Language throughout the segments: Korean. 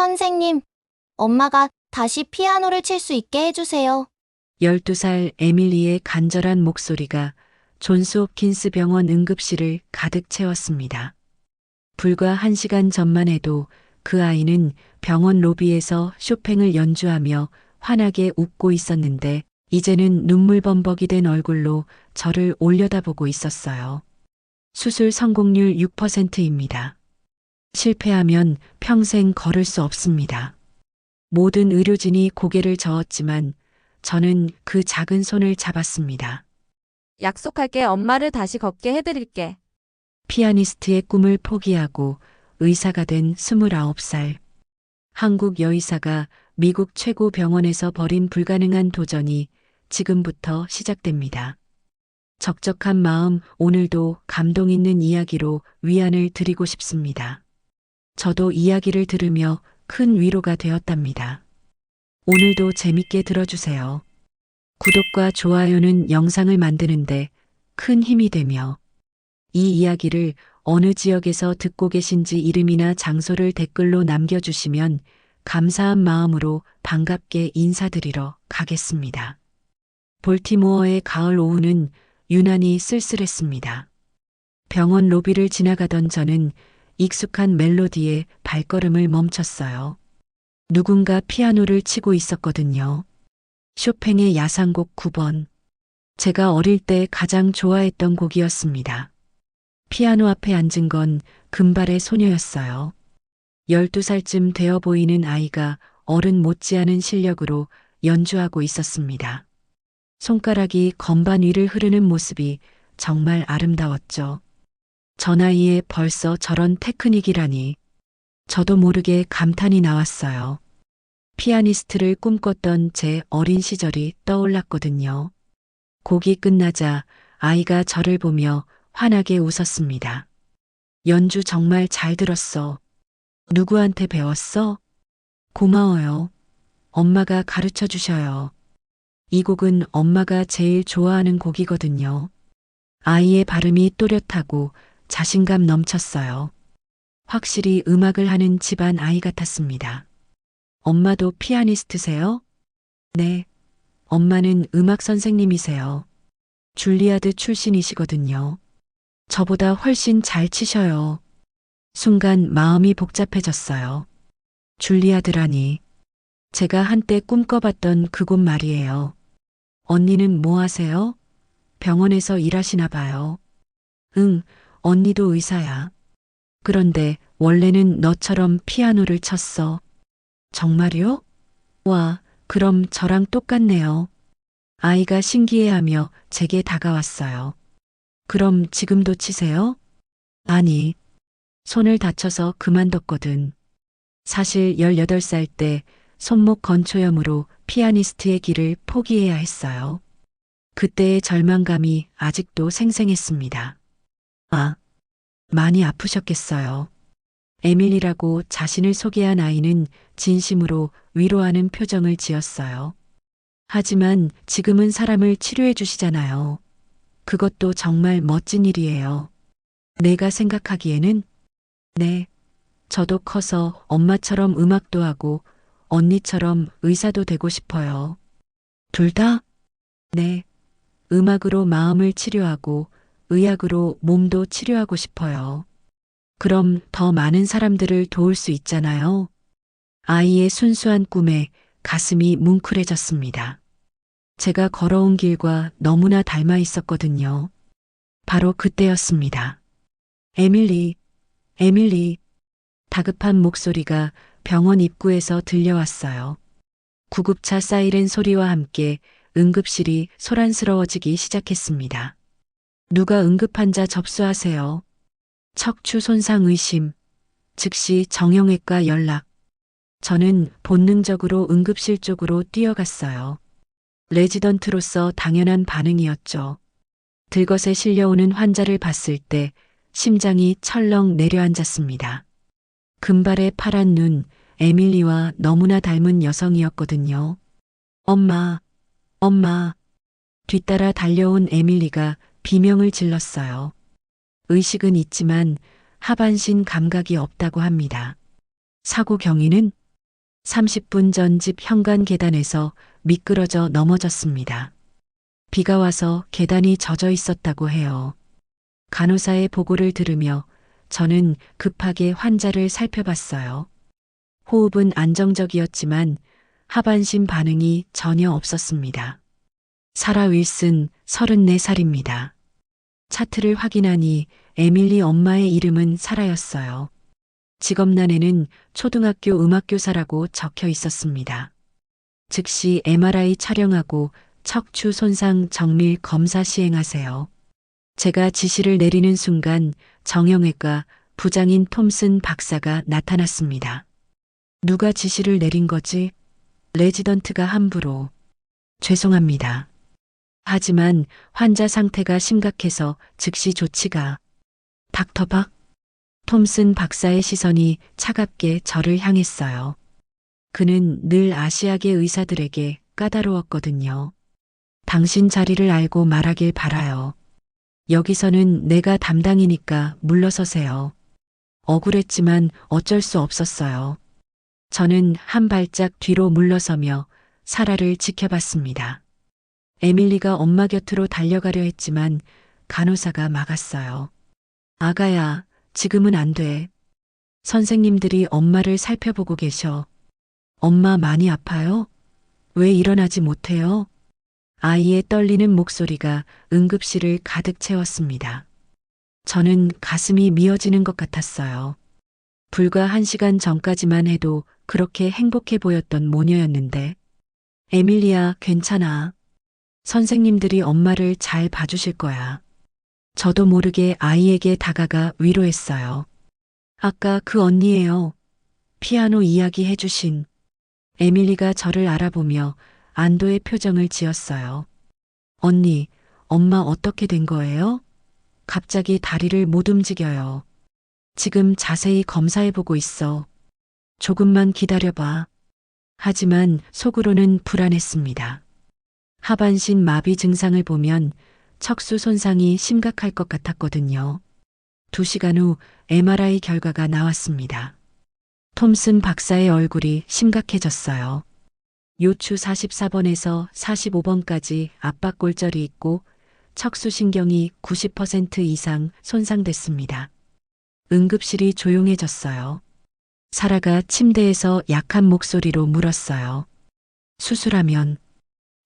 선생님, 엄마가 다시 피아노를 칠 수 있게 해주세요. 12살 에밀리의 간절한 목소리가 존스 홉킨스 병원 응급실을 가득 채웠습니다. 불과 1시간 전만 해도 그 아이는 병원 로비에서 쇼팽을 연주하며 환하게 웃고 있었는데 이제는 눈물범벅이 된 얼굴로 저를 올려다보고 있었어요. 수술 성공률 6%입니다. 실패하면 평생 걸을 수 없습니다. 모든 의료진이 고개를 저었지만 저는 그 작은 손을 잡았습니다. 약속할게. 엄마를 다시 걷게 해드릴게. 피아니스트의 꿈을 포기하고 의사가 된 29살. 한국 여의사가 미국 최고 병원에서 벌인 불가능한 도전이 지금부터 시작됩니다. 적적한 마음 오늘도 감동 있는 이야기로 위안을 드리고 싶습니다. 저도 이야기를 들으며 큰 위로가 되었답니다. 오늘도 재밌게 들어주세요. 구독과 좋아요는 영상을 만드는데 큰 힘이 되며 이 이야기를 어느 지역에서 듣고 계신지 이름이나 장소를 댓글로 남겨주시면 감사한 마음으로 반갑게 인사드리러 가겠습니다. 볼티모어의 가을 오후는 유난히 쓸쓸했습니다. 병원 로비를 지나가던 저는 익숙한 멜로디에 발걸음을 멈췄어요. 누군가 피아노를 치고 있었거든요. 쇼팽의 야상곡 9번. 제가 어릴 때 가장 좋아했던 곡이었습니다. 피아노 앞에 앉은 건 금발의 소녀였어요. 12살쯤 되어 보이는 아이가 어른 못지않은 실력으로 연주하고 있었습니다. 손가락이 건반 위를 흐르는 모습이 정말 아름다웠죠. 저 나이에 벌써 저런 테크닉이라니. 저도 모르게 감탄이 나왔어요. 피아니스트를 꿈꿨던 제 어린 시절이 떠올랐거든요. 곡이 끝나자 아이가 저를 보며 환하게 웃었습니다. 연주 정말 잘 들었어. 누구한테 배웠어? 고마워요. 엄마가 가르쳐 주셔요. 이 곡은 엄마가 제일 좋아하는 곡이거든요. 아이의 발음이 또렷하고 자신감 넘쳤어요. 확실히 음악을 하는 집안 아이 같았습니다. 엄마도 피아니스트세요? 네. 엄마는 음악 선생님이세요. 줄리아드 출신이시거든요. 저보다 훨씬 잘 치셔요. 순간 마음이 복잡해졌어요. 줄리아드라니. 제가 한때 꿈꿔봤던 그곳 말이에요. 언니는 뭐 하세요? 병원에서 일하시나 봐요. 응, 언니도 의사야. 그런데 원래는 너처럼 피아노를 쳤어. 정말요? 와, 그럼 저랑 똑같네요. 아이가 신기해하며 제게 다가왔어요. 그럼 지금도 치세요? 아니, 손을 다쳐서 그만뒀거든. 사실 18살 때 손목 건초염으로 피아니스트의 길을 포기해야 했어요. 그때의 절망감이 아직도 생생했습니다. 아, 많이 아프셨겠어요. 에밀리라고 자신을 소개한 아이는 진심으로 위로하는 표정을 지었어요. 하지만 지금은 사람을 치료해 주시잖아요. 그것도 정말 멋진 일이에요. 내가 생각하기에는 네, 저도 커서 엄마처럼 음악도 하고 언니처럼 의사도 되고 싶어요. 둘 다? 네, 음악으로 마음을 치료하고 의학으로 몸도 치료하고 싶어요. 그럼 더 많은 사람들을 도울 수 있잖아요. 아이의 순수한 꿈에 가슴이 뭉클해졌습니다. 제가 걸어온 길과 너무나 닮아 있었거든요. 바로 그때였습니다. 에밀리, 에밀리. 다급한 목소리가 병원 입구에서 들려왔어요. 구급차 사이렌 소리와 함께 응급실이 소란스러워지기 시작했습니다. 누가 응급환자 접수하세요. 척추 손상 의심. 즉시 정형외과 연락. 저는 본능적으로 응급실 쪽으로 뛰어갔어요. 레지던트로서 당연한 반응이었죠. 들것에 실려오는 환자를 봤을 때 심장이 철렁 내려앉았습니다. 금발의 파란 눈, 에밀리와 너무나 닮은 여성이었거든요. 엄마, 엄마. 뒤따라 달려온 에밀리가 비명을 질렀어요. 의식은 있지만 하반신 감각이 없다고 합니다. 사고 경위는 30분 전 집 현관 계단에서 미끄러져 넘어졌습니다. 비가 와서 계단이 젖어 있었다고 해요. 간호사의 보고를 들으며 저는 급하게 환자를 살펴봤어요. 호흡은 안정적이었지만 하반신 반응이 전혀 없었습니다. 사라 윌슨 34살입니다. 차트를 확인하니 에밀리 엄마의 이름은 사라였어요. 직업란에는 초등학교 음악교사라고 적혀 있었습니다. 즉시 MRI 촬영하고 척추 손상 정밀 검사 시행하세요. 제가 지시를 내리는 순간 정형외과 부장인 톰슨 박사가 나타났습니다. 누가 지시를 내린 거지? 레지던트가 함부로. 죄송합니다. 하지만 환자 상태가 심각해서 즉시 조치가. 닥터 박? 톰슨 박사의 시선이 차갑게 저를 향했어요. 그는 늘 아시아계 의사들에게 까다로웠거든요. 당신 자리를 알고 말하길 바라요. 여기서는 내가 담당이니까 물러서세요. 억울했지만 어쩔 수 없었어요. 저는 한 발짝 뒤로 물러서며 사라를 지켜봤습니다. 에밀리가 엄마 곁으로 달려가려 했지만 간호사가 막았어요. 아가야, 지금은 안 돼. 선생님들이 엄마를 살펴보고 계셔. 엄마 많이 아파요? 왜 일어나지 못해요? 아이의 떨리는 목소리가 응급실을 가득 채웠습니다. 저는 가슴이 미어지는 것 같았어요. 불과 1시간 전까지만 해도 그렇게 행복해 보였던 모녀였는데. 에밀리야, 괜찮아. 선생님들이 엄마를 잘 봐주실 거야. 저도 모르게 아이에게 다가가 위로했어요. 아까 그 언니예요. 피아노 이야기 해주신. 에밀리가 저를 알아보며 안도의 표정을 지었어요. 언니, 엄마 어떻게 된 거예요? 갑자기 다리를 못 움직여요. 지금 자세히 검사해보고 있어. 조금만 기다려봐. 하지만 속으로는 불안했습니다. 하반신 마비 증상을 보면 척수 손상이 심각할 것 같았거든요. 2시간 후 MRI 결과가 나왔습니다. 톰슨 박사의 얼굴이 심각해졌어요. 요추 44번에서 45번까지 압박골절이 있고 척수신경이 90% 이상 손상됐습니다. 응급실이 조용해졌어요. 사라가 침대에서 약한 목소리로 물었어요. 수술하면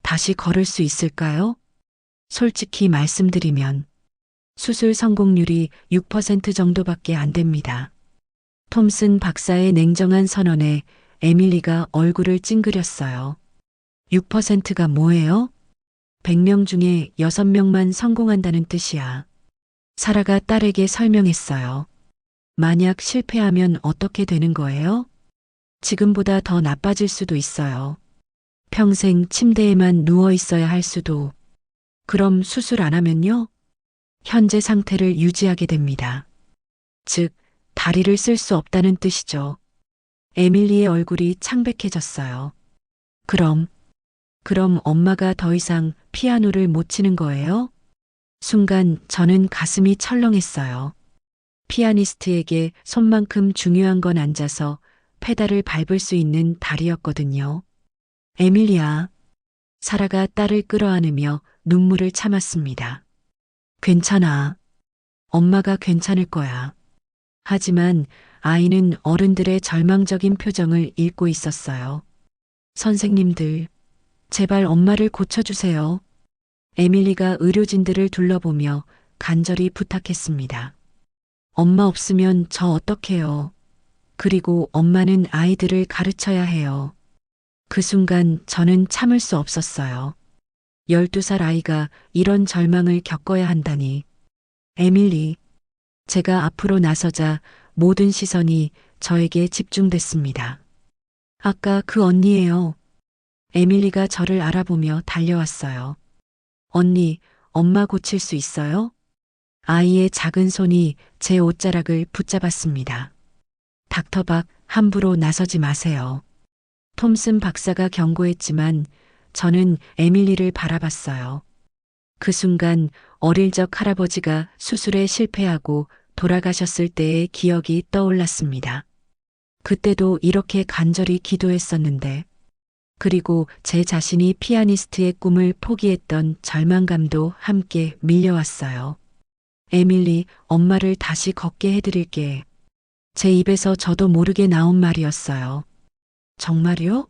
다시 걸을 수 있을까요? 솔직히 말씀드리면 수술 성공률이 6% 정도밖에 안 됩니다. 톰슨 박사의 냉정한 선언에 에밀리가 얼굴을 찡그렸어요. 6%가 뭐예요? 100명 중에 6명만 성공한다는 뜻이야. 사라가 딸에게 설명했어요. 만약 실패하면 어떻게 되는 거예요? 지금보다 더 나빠질 수도 있어요. 평생 침대에만 누워 있어야 할 수도. 그럼 수술 안 하면요? 현재 상태를 유지하게 됩니다. 즉, 다리를 쓸 수 없다는 뜻이죠. 에밀리의 얼굴이 창백해졌어요. 그럼 엄마가 더 이상 피아노를 못 치는 거예요? 순간 저는 가슴이 철렁했어요. 피아니스트에게 손만큼 중요한 건 앉아서 페달을 밟을 수 있는 다리였거든요. 에밀리야. 사라가 딸을 끌어안으며 눈물을 참았습니다. 괜찮아. 엄마가 괜찮을 거야. 하지만 아이는 어른들의 절망적인 표정을 읽고 있었어요. 선생님들, 제발 엄마를 고쳐주세요. 에밀리가 의료진들을 둘러보며 간절히 부탁했습니다. 엄마 없으면 저 어떡해요. 그리고 엄마는 아이들을 가르쳐야 해요. 그 순간 저는 참을 수 없었어요. 12살 아이가 이런 절망을 겪어야 한다니. 에밀리, 제가 앞으로 나서자 모든 시선이 저에게 집중됐습니다. 아까 그 언니예요. 에밀리가 저를 알아보며 달려왔어요. 언니, 엄마 고칠 수 있어요? 아이의 작은 손이 제 옷자락을 붙잡았습니다. 닥터 박, 함부로 나서지 마세요. 톰슨 박사가 경고했지만 저는 에밀리를 바라봤어요. 그 순간 어릴 적 할아버지가 수술에 실패하고 돌아가셨을 때의 기억이 떠올랐습니다. 그때도 이렇게 간절히 기도했었는데, 그리고 제 자신이 피아니스트의 꿈을 포기했던 절망감도 함께 밀려왔어요. 에밀리, 엄마를 다시 걷게 해드릴게. 제 입에서 저도 모르게 나온 말이었어요. 정말요?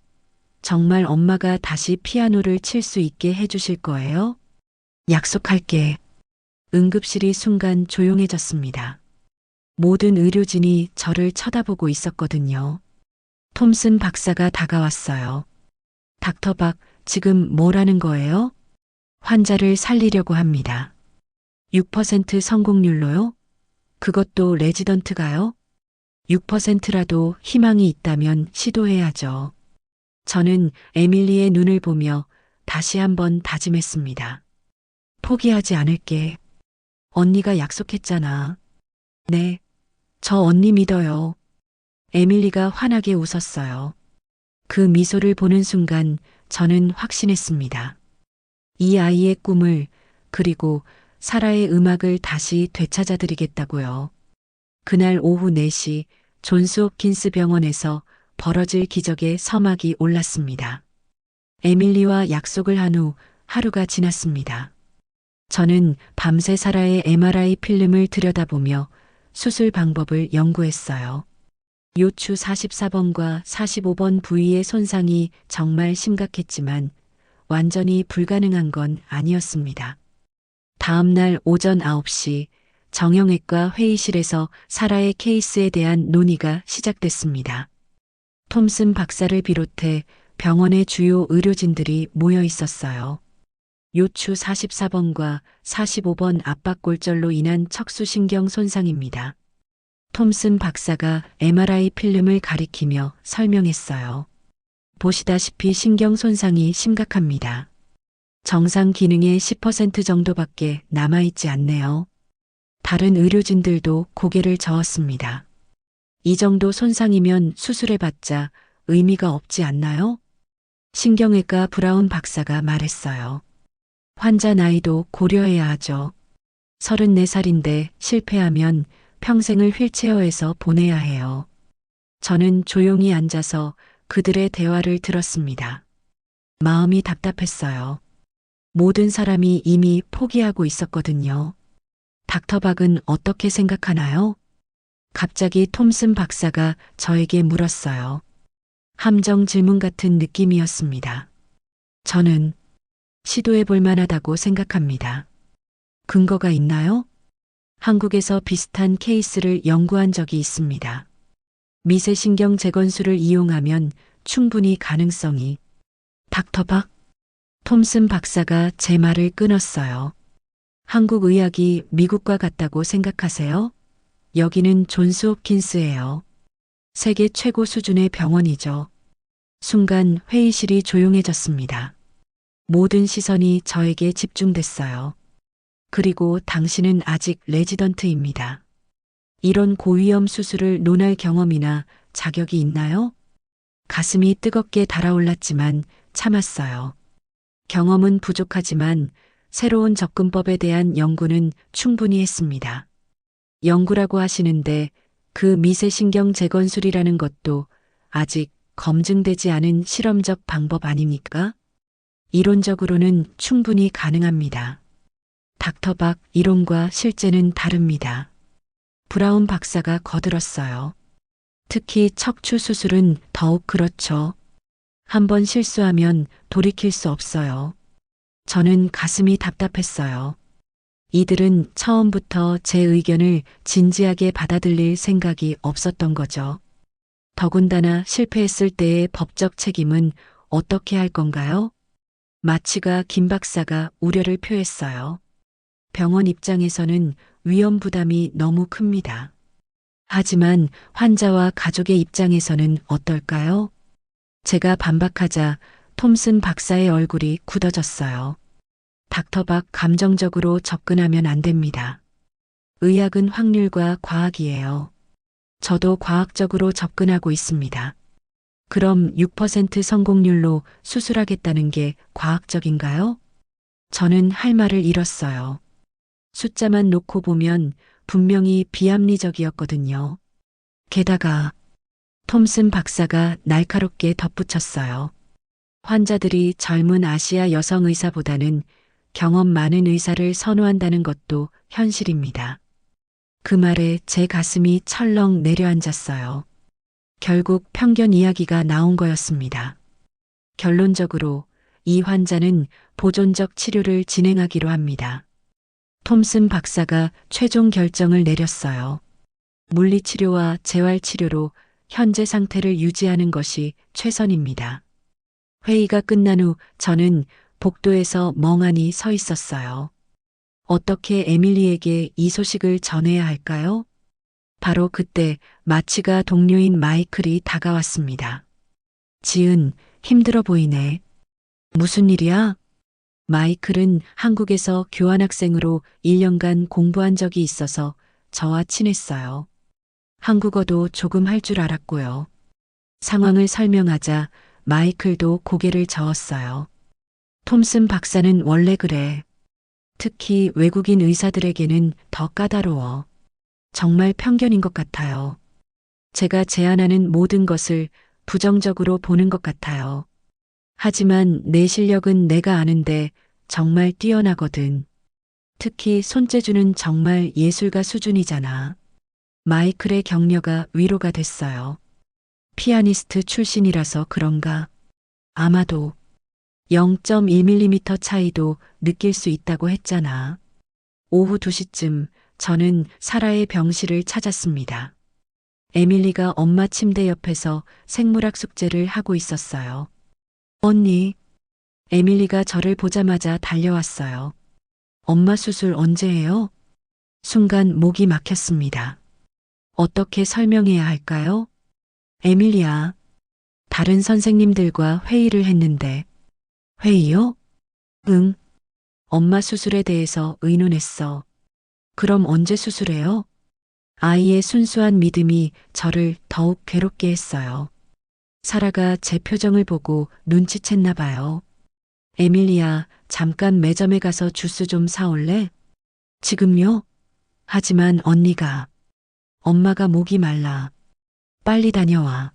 정말 엄마가 다시 피아노를 칠 수 있게 해주실 거예요? 약속할게. 응급실이 순간 조용해졌습니다. 모든 의료진이 저를 쳐다보고 있었거든요. 톰슨 박사가 다가왔어요. 닥터 박, 지금 뭘 하는 거예요? 환자를 살리려고 합니다. 6% 성공률로요? 그것도 레지던트가요? 6%라도 희망이 있다면 시도해야죠. 저는 에밀리의 눈을 보며 다시 한번 다짐했습니다. 포기하지 않을게. 언니가 약속했잖아. 네, 저 언니 믿어요. 에밀리가 환하게 웃었어요. 그 미소를 보는 순간 저는 확신했습니다. 이 아이의 꿈을, 그리고 사라의 음악을 다시 되찾아드리겠다고요. 그날 오후 4시 존스 홉킨스 병원에서 벌어질 기적의 서막이 올랐습니다. 에밀리와 약속을 한 후 하루가 지났습니다. 저는 밤새 사라의 MRI 필름을 들여다보며 수술 방법을 연구했어요. 요추 44번과 45번 부위의 손상이 정말 심각했지만 완전히 불가능한 건 아니었습니다. 다음 날 오전 9시 정형외과 회의실에서 사라의 케이스에 대한 논의가 시작됐습니다. 톰슨 박사를 비롯해 병원의 주요 의료진들이 모여 있었어요. 요추 44번과 45번 압박골절로 인한 척수신경 손상입니다. 톰슨 박사가 MRI 필름을 가리키며 설명했어요. 보시다시피 신경 손상이 심각합니다. 정상 기능의 10% 정도밖에 남아있지 않네요. 다른 의료진들도 고개를 저었습니다. 이 정도 손상이면 수술해봤자 의미가 없지 않나요? 신경외과 브라운 박사가 말했어요. 환자 나이도 고려해야 하죠. 34살인데 실패하면 평생을 휠체어에서 보내야 해요. 저는 조용히 앉아서 그들의 대화를 들었습니다. 마음이 답답했어요. 모든 사람이 이미 포기하고 있었거든요. 닥터 박은 어떻게 생각하나요? 갑자기 톰슨 박사가 저에게 물었어요. 함정 질문 같은 느낌이었습니다. 저는 시도해 볼 만하다고 생각합니다. 근거가 있나요? 한국에서 비슷한 케이스를 연구한 적이 있습니다. 미세신경 재건술을 이용하면 충분히 가능성이. 닥터 박? 톰슨 박사가 제 말을 끊었어요. 한국 의학이 미국과 같다고 생각하세요? 여기는 존스 홉킨스예요. 세계 최고 수준의 병원이죠. 순간 회의실이 조용해졌습니다. 모든 시선이 저에게 집중됐어요. 그리고 당신은 아직 레지던트입니다. 이런 고위험 수술을 논할 경험이나 자격이 있나요? 가슴이 뜨겁게 달아올랐지만 참았어요. 경험은 부족하지만 새로운 접근법에 대한 연구는 충분히 했습니다. 연구라고 하시는데 그 미세신경 재건술이라는 것도 아직 검증되지 않은 실험적 방법 아닙니까? 이론적으로는 충분히 가능합니다. 닥터 박, 이론과 실제는 다릅니다. 브라운 박사가 거들었어요. 특히 척추 수술은 더욱 그렇죠. 한번 실수하면 돌이킬 수 없어요. 저는 가슴이 답답했어요. 이들은 처음부터 제 의견을 진지하게 받아들일 생각이 없었던 거죠. 더군다나 실패했을 때의 법적 책임은 어떻게 할 건가요? 마치가 김 박사가 우려를 표했어요. 병원 입장에서는 위험 부담이 너무 큽니다. 하지만 환자와 가족의 입장에서는 어떨까요? 제가 반박하자 톰슨 박사의 얼굴이 굳어졌어요. 닥터 박, 감정적으로 접근하면 안 됩니다. 의학은 확률과 과학이에요. 저도 과학적으로 접근하고 있습니다. 그럼 6% 성공률로 수술하겠다는 게 과학적인가요? 저는 할 말을 잃었어요. 숫자만 놓고 보면 분명히 비합리적이었거든요. 게다가 톰슨 박사가 날카롭게 덧붙였어요. 환자들이 젊은 아시아 여성 의사보다는 경험 많은 의사를 선호한다는 것도 현실입니다. 그 말에 제 가슴이 철렁 내려앉았어요. 결국 편견 이야기가 나온 거였습니다. 결론적으로 이 환자는 보존적 치료를 진행하기로 합니다. 톰슨 박사가 최종 결정을 내렸어요. 물리치료와 재활치료로 현재 상태를 유지하는 것이 최선입니다. 회의가 끝난 후 저는 복도에서 멍하니 서 있었어요. 어떻게 에밀리에게 이 소식을 전해야 할까요? 바로 그때 마취가 동료인 마이클이 다가왔습니다. 지은, 힘들어 보이네. 무슨 일이야? 마이클은 한국에서 교환학생으로 1년간 공부한 적이 있어서 저와 친했어요. 한국어도 조금 할 줄 알았고요. 상황을 설명하자 마이클도 고개를 저었어요. 톰슨 박사는 원래 그래. 특히 외국인 의사들에게는 더 까다로워. 정말 편견인 것 같아요. 제가 제안하는 모든 것을 부정적으로 보는 것 같아요. 하지만 내 실력은 내가 아는데 정말 뛰어나거든. 특히 손재주는 정말 예술가 수준이잖아. 마이클의 격려가 위로가 됐어요. 피아니스트 출신이라서 그런가? 아마도 0.1mm 차이도 느낄 수 있다고 했잖아. 오후 2시쯤 저는 사라의 병실을 찾았습니다. 에밀리가 엄마 침대 옆에서 생물학 숙제를 하고 있었어요. 언니, 에밀리가 저를 보자마자 달려왔어요. 엄마 수술 언제 해요? 순간 목이 막혔습니다. 어떻게 설명해야 할까요? 에밀리야, 다른 선생님들과 회의를 했는데. 회의요? 응. 엄마 수술에 대해서 의논했어. 그럼 언제 수술해요? 아이의 순수한 믿음이 저를 더욱 괴롭게 했어요. 사라가 제 표정을 보고 눈치챘나 봐요. 에밀리야, 잠깐 매점에 가서 주스 좀 사올래? 지금요? 하지만 언니가. 엄마가 목이 말라. 빨리 다녀와.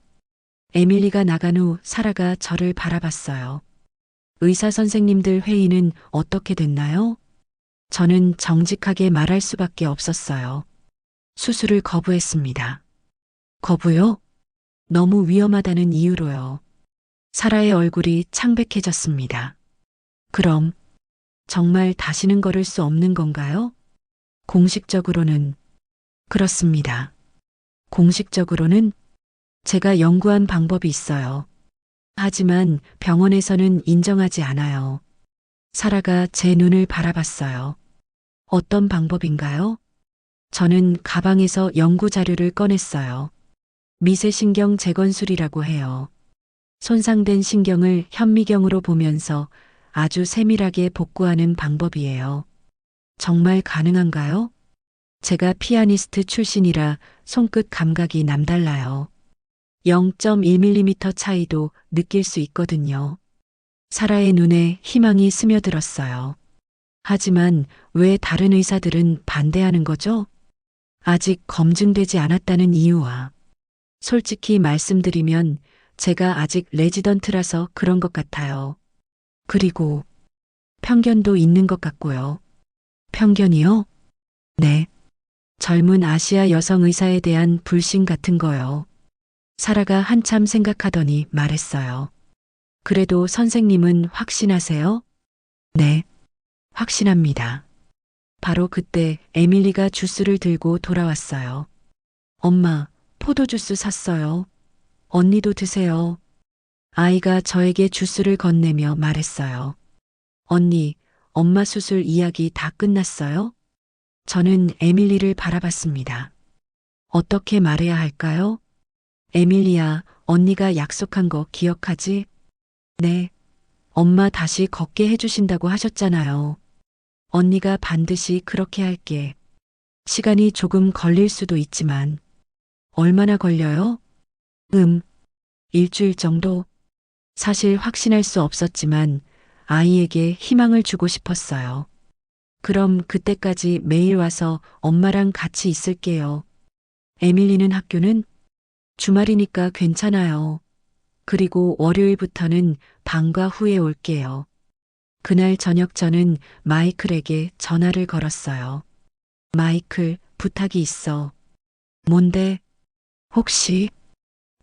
에밀리가 나간 후 사라가 저를 바라봤어요. 의사 선생님들 회의는 어떻게 됐나요? 저는 정직하게 말할 수밖에 없었어요. 수술을 거부했습니다. 거부요? 너무 위험하다는 이유로요. 사라의 얼굴이 창백해졌습니다. 그럼 정말 다시는 걸을 수 없는 건가요? 공식적으로는 그렇습니다. 공식적으로는 제가 연구한 방법이 있어요. 하지만 병원에서는 인정하지 않아요. 사라가 제 눈을 바라봤어요. 어떤 방법인가요? 저는 가방에서 연구 자료를 꺼냈어요. 미세신경 재건술이라고 해요. 손상된 신경을 현미경으로 보면서 아주 세밀하게 복구하는 방법이에요. 정말 가능한가요? 제가 피아니스트 출신이라 손끝 감각이 남달라요. 0.1mm 차이도 느낄 수 있거든요. 사라의 눈에 희망이 스며들었어요. 하지만 왜 다른 의사들은 반대하는 거죠? 아직 검증되지 않았다는 이유와 솔직히 말씀드리면 제가 아직 레지던트라서 그런 것 같아요. 그리고 편견도 있는 것 같고요. 편견이요? 네. 젊은 아시아 여성 의사에 대한 불신 같은 거요. 사라가 한참 생각하더니 말했어요. 그래도 선생님은 확신하세요? 네. 확신합니다. 바로 그때 에밀리가 주스를 들고 돌아왔어요. 엄마, 포도주스 샀어요. 언니도 드세요. 아이가 저에게 주스를 건네며 말했어요. 언니, 엄마 수술 이야기 다 끝났어요? 저는 에밀리를 바라봤습니다. 어떻게 말해야 할까요? 에밀리야, 언니가 약속한 거 기억하지? 네. 엄마 다시 걷게 해주신다고 하셨잖아요. 언니가 반드시 그렇게 할게. 시간이 조금 걸릴 수도 있지만. 얼마나 걸려요? 일주일 정도? 사실 확신할 수 없었지만 아이에게 희망을 주고 싶었어요. 그럼 그때까지 매일 와서 엄마랑 같이 있을게요. 에밀리는 학교는? 주말이니까 괜찮아요. 그리고 월요일부터는 방과 후에 올게요. 그날 저녁 저는 마이클에게 전화를 걸었어요. 마이클, 부탁이 있어. 뭔데? 혹시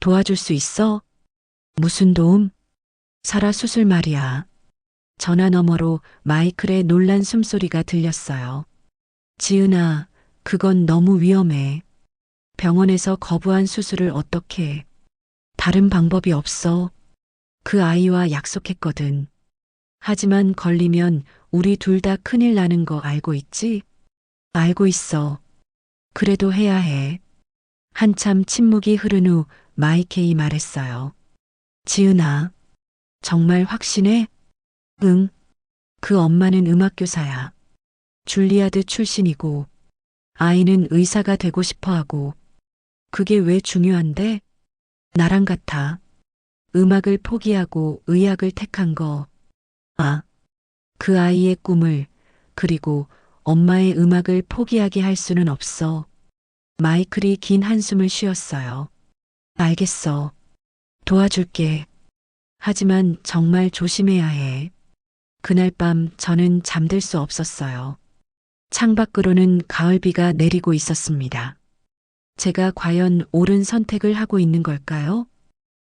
도와줄 수 있어? 무슨 도움? 사라 수술 말이야. 전화 너머로 마이클의 놀란 숨소리가 들렸어요. 지은아, 그건 너무 위험해. 병원에서 거부한 수술을 어떻게 해? 다른 방법이 없어. 그 아이와 약속했거든. 하지만 걸리면 우리 둘 다 큰일 나는 거 알고 있지? 알고 있어. 그래도 해야 해. 한참 침묵이 흐른 후 마이케이 말했어요. 지은아, 정말 확신해? 응. 그 엄마는 음악교사야. 줄리아드 출신이고, 아이는 의사가 되고 싶어 하고, 그게 왜 중요한데? 나랑 같아. 음악을 포기하고 의학을 택한 거. 아, 그 아이의 꿈을, 그리고 엄마의 음악을 포기하게 할 수는 없어. 마이클이 긴 한숨을 쉬었어요. 알겠어. 도와줄게. 하지만 정말 조심해야 해. 그날 밤 저는 잠들 수 없었어요. 창밖으로는 가을비가 내리고 있었습니다. 제가 과연 옳은 선택을 하고 있는 걸까요?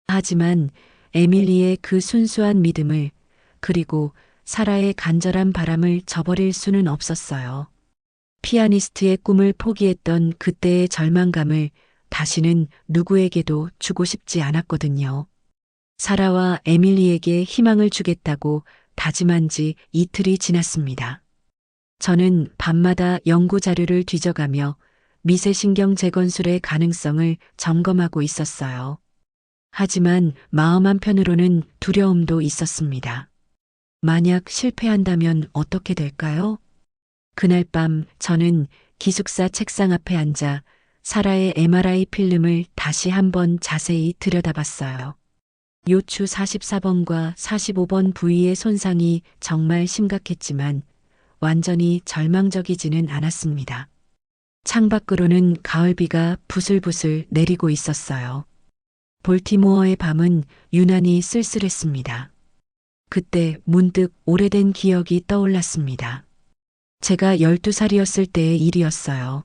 하지만 에밀리의 그 순수한 믿음을, 그리고 사라의 간절한 바람을 저버릴 수는 없었어요. 피아니스트의 꿈을 포기했던 그때의 절망감을 다시는 누구에게도 주고 싶지 않았거든요. 사라와 에밀리에게 희망을 주겠다고 다짐한 지 이틀이 지났습니다. 저는 밤마다 연구 자료를 뒤져가며 미세신경 재건술의 가능성을 점검하고 있었어요. 하지만 마음 한편으로는 두려움도 있었습니다. 만약 실패한다면 어떻게 될까요? 그날 밤 저는 기숙사 책상 앞에 앉아 사라의 MRI 필름을 다시 한번 자세히 들여다봤어요. 요추 44번과 45번 부위의 손상이 정말 심각했지만 완전히 절망적이지는 않았습니다. 창밖으로는 가을비가 부슬부슬 내리고 있었어요. 볼티모어의 밤은 유난히 쓸쓸했습니다. 그때 문득 오래된 기억이 떠올랐습니다. 제가 12살이었을 때의 일이었어요.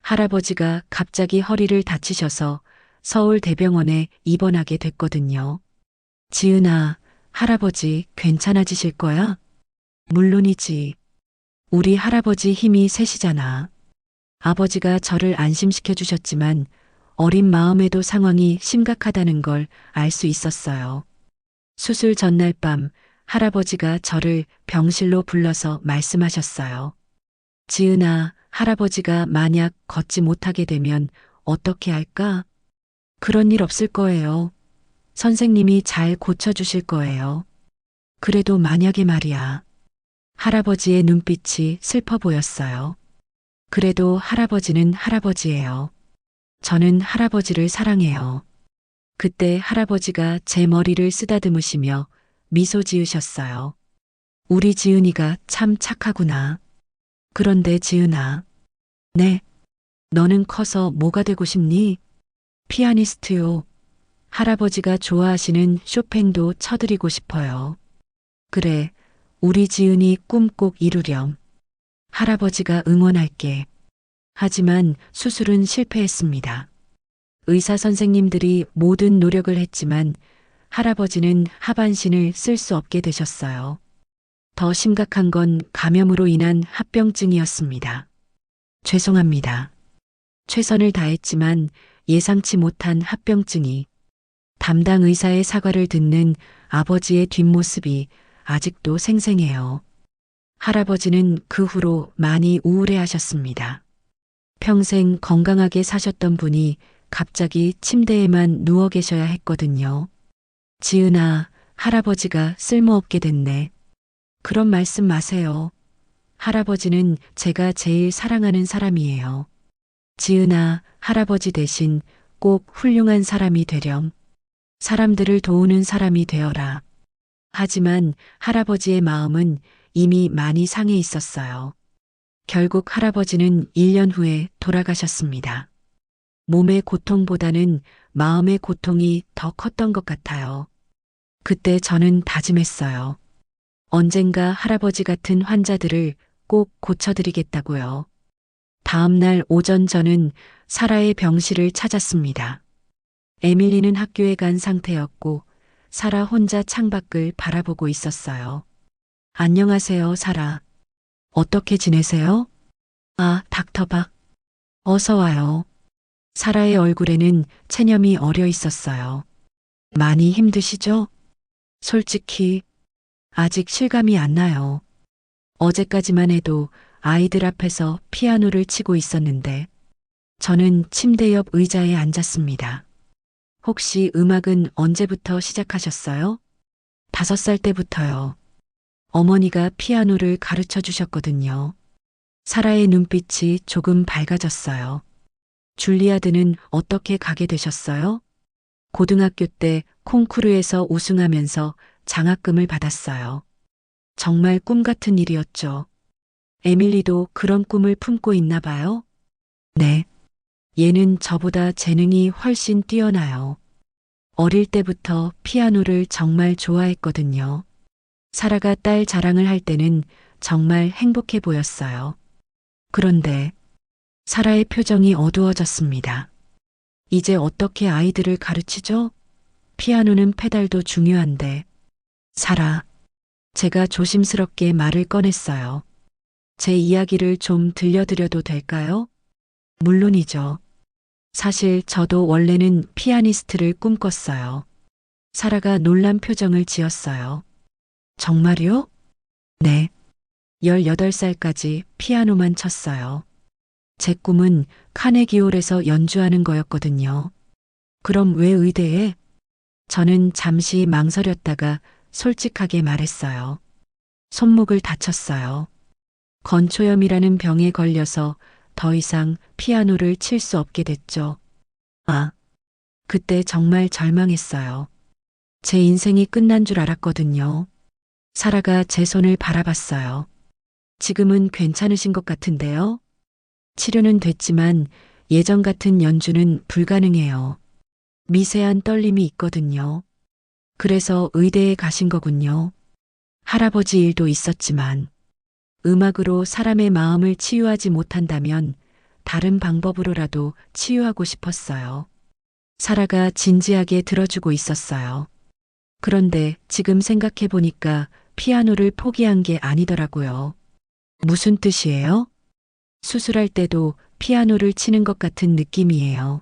할아버지가 갑자기 허리를 다치셔서 서울 대병원에 입원하게 됐거든요. 지은아, 할아버지 괜찮아지실 거야? 물론이지. 우리 할아버지 힘이 세시잖아. 아버지가 저를 안심시켜 주셨지만 어린 마음에도 상황이 심각하다는 걸 알 수 있었어요. 수술 전날 밤 할아버지가 저를 병실로 불러서 말씀하셨어요. 지은아, 할아버지가 만약 걷지 못하게 되면 어떻게 할까? 그런 일 없을 거예요. 선생님이 잘 고쳐주실 거예요. 그래도 만약에 말이야. 할아버지의 눈빛이 슬퍼 보였어요. 그래도 할아버지는 할아버지예요. 저는 할아버지를 사랑해요. 그때 할아버지가 제 머리를 쓰다듬으시며 미소 지으셨어요. 우리 지은이가 참 착하구나. 그런데 지은아. 네. 너는 커서 뭐가 되고 싶니? 피아니스트요. 할아버지가 좋아하시는 쇼팽도 쳐드리고 싶어요. 그래. 우리 지은이 꿈 꼭 이루렴. 할아버지가 응원할게. 하지만 수술은 실패했습니다. 의사 선생님들이 모든 노력을 했지만 할아버지는 하반신을 쓸 수 없게 되셨어요. 더 심각한 건 감염으로 인한 합병증이었습니다. 죄송합니다. 최선을 다했지만 예상치 못한 합병증이. 담당 의사의 사과를 듣는 아버지의 뒷모습이 아직도 생생해요. 할아버지는 그 후로 많이 우울해하셨습니다. 평생 건강하게 사셨던 분이 갑자기 침대에만 누워 계셔야 했거든요. 지은아, 할아버지가 쓸모없게 됐네. 그런 말씀 마세요. 할아버지는 제가 제일 사랑하는 사람이에요. 지은아, 할아버지 대신 꼭 훌륭한 사람이 되렴. 사람들을 도우는 사람이 되어라. 하지만 할아버지의 마음은 이미 많이 상해 있었어요. 결국 할아버지는 1년 후에 돌아가셨습니다. 몸의 고통보다는 마음의 고통이 더 컸던 것 같아요. 그때 저는 다짐했어요. 언젠가 할아버지 같은 환자들을 꼭 고쳐드리겠다고요. 다음 날 오전 저는 사라의 병실을 찾았습니다. 에밀리는 학교에 간 상태였고 사라 혼자 창밖을 바라보고 있었어요. 안녕하세요, 사라. 어떻게 지내세요? 아, 닥터 박. 어서 와요. 사라의 얼굴에는 체념이 어려 있었어요. 많이 힘드시죠? 솔직히 아직 실감이 안 나요. 어제까지만 해도 아이들 앞에서 피아노를 치고 있었는데 저는 침대 옆 의자에 앉았습니다. 혹시 음악은 언제부터 시작하셨어요? 5살 때부터요. 어머니가 피아노를 가르쳐 주셨거든요. 사라의 눈빛이 조금 밝아졌어요. 줄리아드는 어떻게 가게 되셨어요? 고등학교 때 콩쿠르에서 우승하면서 장학금을 받았어요. 정말 꿈 같은 일이었죠. 에밀리도 그런 꿈을 품고 있나 봐요? 네. 얘는 저보다 재능이 훨씬 뛰어나요. 어릴 때부터 피아노를 정말 좋아했거든요. 사라가 딸 자랑을 할 때는 정말 행복해 보였어요. 그런데 사라의 표정이 어두워졌습니다. 이제 어떻게 아이들을 가르치죠? 피아노는 페달도 중요한데. 사라, 제가 조심스럽게 말을 꺼냈어요. 제 이야기를 좀 들려드려도 될까요? 물론이죠. 사실 저도 원래는 피아니스트를 꿈꿨어요. 사라가 놀란 표정을 지었어요. 정말요? 네. 18살까지 피아노만 쳤어요. 제 꿈은 카네기홀에서 연주하는 거였거든요. 그럼 왜 의대에? 저는 잠시 망설였다가 솔직하게 말했어요. 손목을 다쳤어요. 건초염이라는 병에 걸려서 더 이상 피아노를 칠 수 없게 됐죠. 아, 그때 정말 절망했어요. 제 인생이 끝난 줄 알았거든요. 사라가 제 손을 바라봤어요. 지금은 괜찮으신 것 같은데요? 치료는 됐지만 예전 같은 연주는 불가능해요. 미세한 떨림이 있거든요. 그래서 의대에 가신 거군요. 할아버지 일도 있었지만 음악으로 사람의 마음을 치유하지 못한다면 다른 방법으로라도 치유하고 싶었어요. 사라가 진지하게 들어주고 있었어요. 그런데 지금 생각해 보니까 피아노를 포기한 게 아니더라고요. 무슨 뜻이에요? 수술할 때도 피아노를 치는 것 같은 느낌이에요.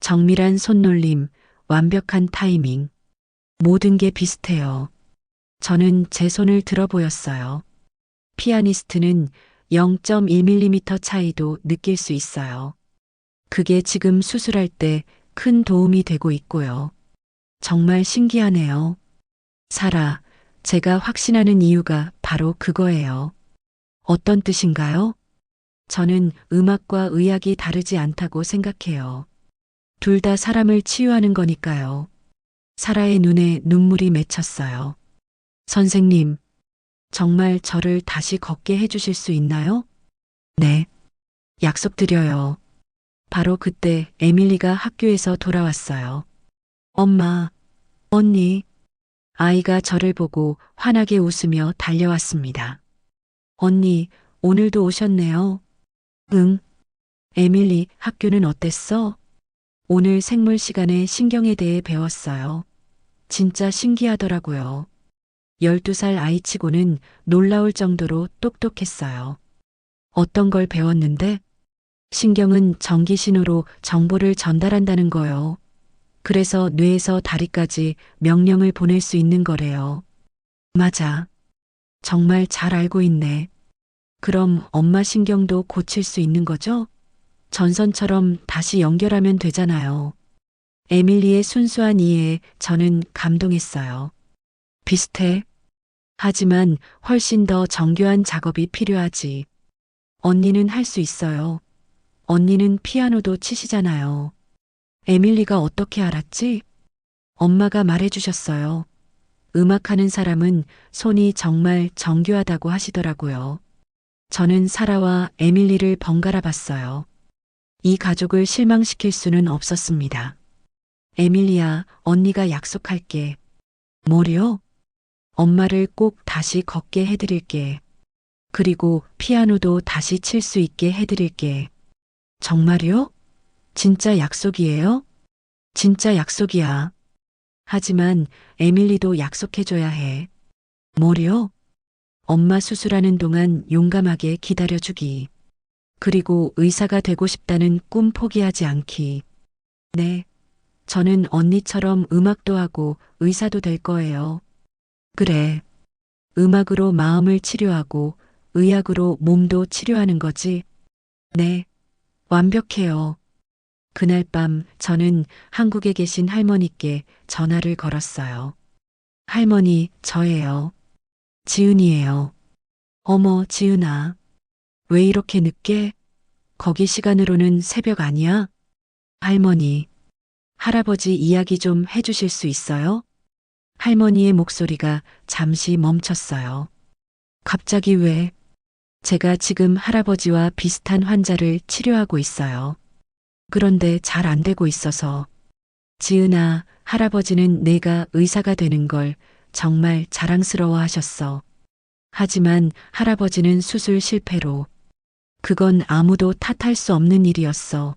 정밀한 손놀림, 완벽한 타이밍. 모든 게 비슷해요. 저는 제 손을 들어 보였어요. 피아니스트는 0.1mm 차이도 느낄 수 있어요. 그게 지금 수술할 때 큰 도움이 되고 있고요. 정말 신기하네요. 사라, 제가 확신하는 이유가 바로 그거예요. 어떤 뜻인가요? 저는 음악과 의학이 다르지 않다고 생각해요. 둘 다 사람을 치유하는 거니까요. 사라의 눈에 눈물이 맺혔어요. 선생님, 정말 저를 다시 걷게 해주실 수 있나요? 네. 약속드려요. 바로 그때 에밀리가 학교에서 돌아왔어요. 엄마, 언니. 아이가 저를 보고 환하게 웃으며 달려왔습니다. 언니, 오늘도 오셨네요. 응. 에밀리, 학교는 어땠어? 오늘 생물 시간에 신경에 대해 배웠어요. 진짜 신기하더라고요. 12살 아이치고는 놀라울 정도로 똑똑했어요. 어떤 걸 배웠는데? 신경은 전기신호로 정보를 전달한다는 거요. 그래서 뇌에서 다리까지 명령을 보낼 수 있는 거래요. 맞아. 정말 잘 알고 있네. 그럼 엄마 신경도 고칠 수 있는 거죠? 전선처럼 다시 연결하면 되잖아요. 에밀리의 순수한 이해에 저는 감동했어요. 비슷해. 하지만 훨씬 더 정교한 작업이 필요하지. 언니는 할 수 있어요. 언니는 피아노도 치시잖아요. 에밀리가 어떻게 알았지? 엄마가 말해주셨어요. 음악하는 사람은 손이 정말 정교하다고 하시더라고요. 저는 사라와 에밀리를 번갈아 봤어요. 이 가족을 실망시킬 수는 없었습니다. 에밀리야, 언니가 약속할게. 뭐요? 엄마를 꼭 다시 걷게 해드릴게. 그리고 피아노도 다시 칠 수 있게 해드릴게. 정말요? 진짜 약속이에요? 진짜 약속이야. 하지만 에밀리도 약속해줘야 해. 뭐요? 엄마 수술하는 동안 용감하게 기다려주기. 그리고 의사가 되고 싶다는 꿈 포기하지 않기. 네. 저는 언니처럼 음악도 하고 의사도 될 거예요. 그래. 음악으로 마음을 치료하고 의학으로 몸도 치료하는 거지. 네. 완벽해요. 그날 밤 저는 한국에 계신 할머니께 전화를 걸었어요. 할머니, 저예요. 지은이에요. 어머, 지은아. 왜 이렇게 늦게? 거기 시간으로는 새벽 아니야? 할머니, 할아버지 이야기 좀 해주실 수 있어요? 할머니의 목소리가 잠시 멈췄어요. 갑자기 왜? 제가 지금 할아버지와 비슷한 환자를 치료하고 있어요. 그런데 잘 안 되고 있어서. 지은아, 할아버지는 내가 의사가 되는 걸 정말 자랑스러워 하셨어. 하지만 할아버지는 수술 실패로. 그건 아무도 탓할 수 없는 일이었어.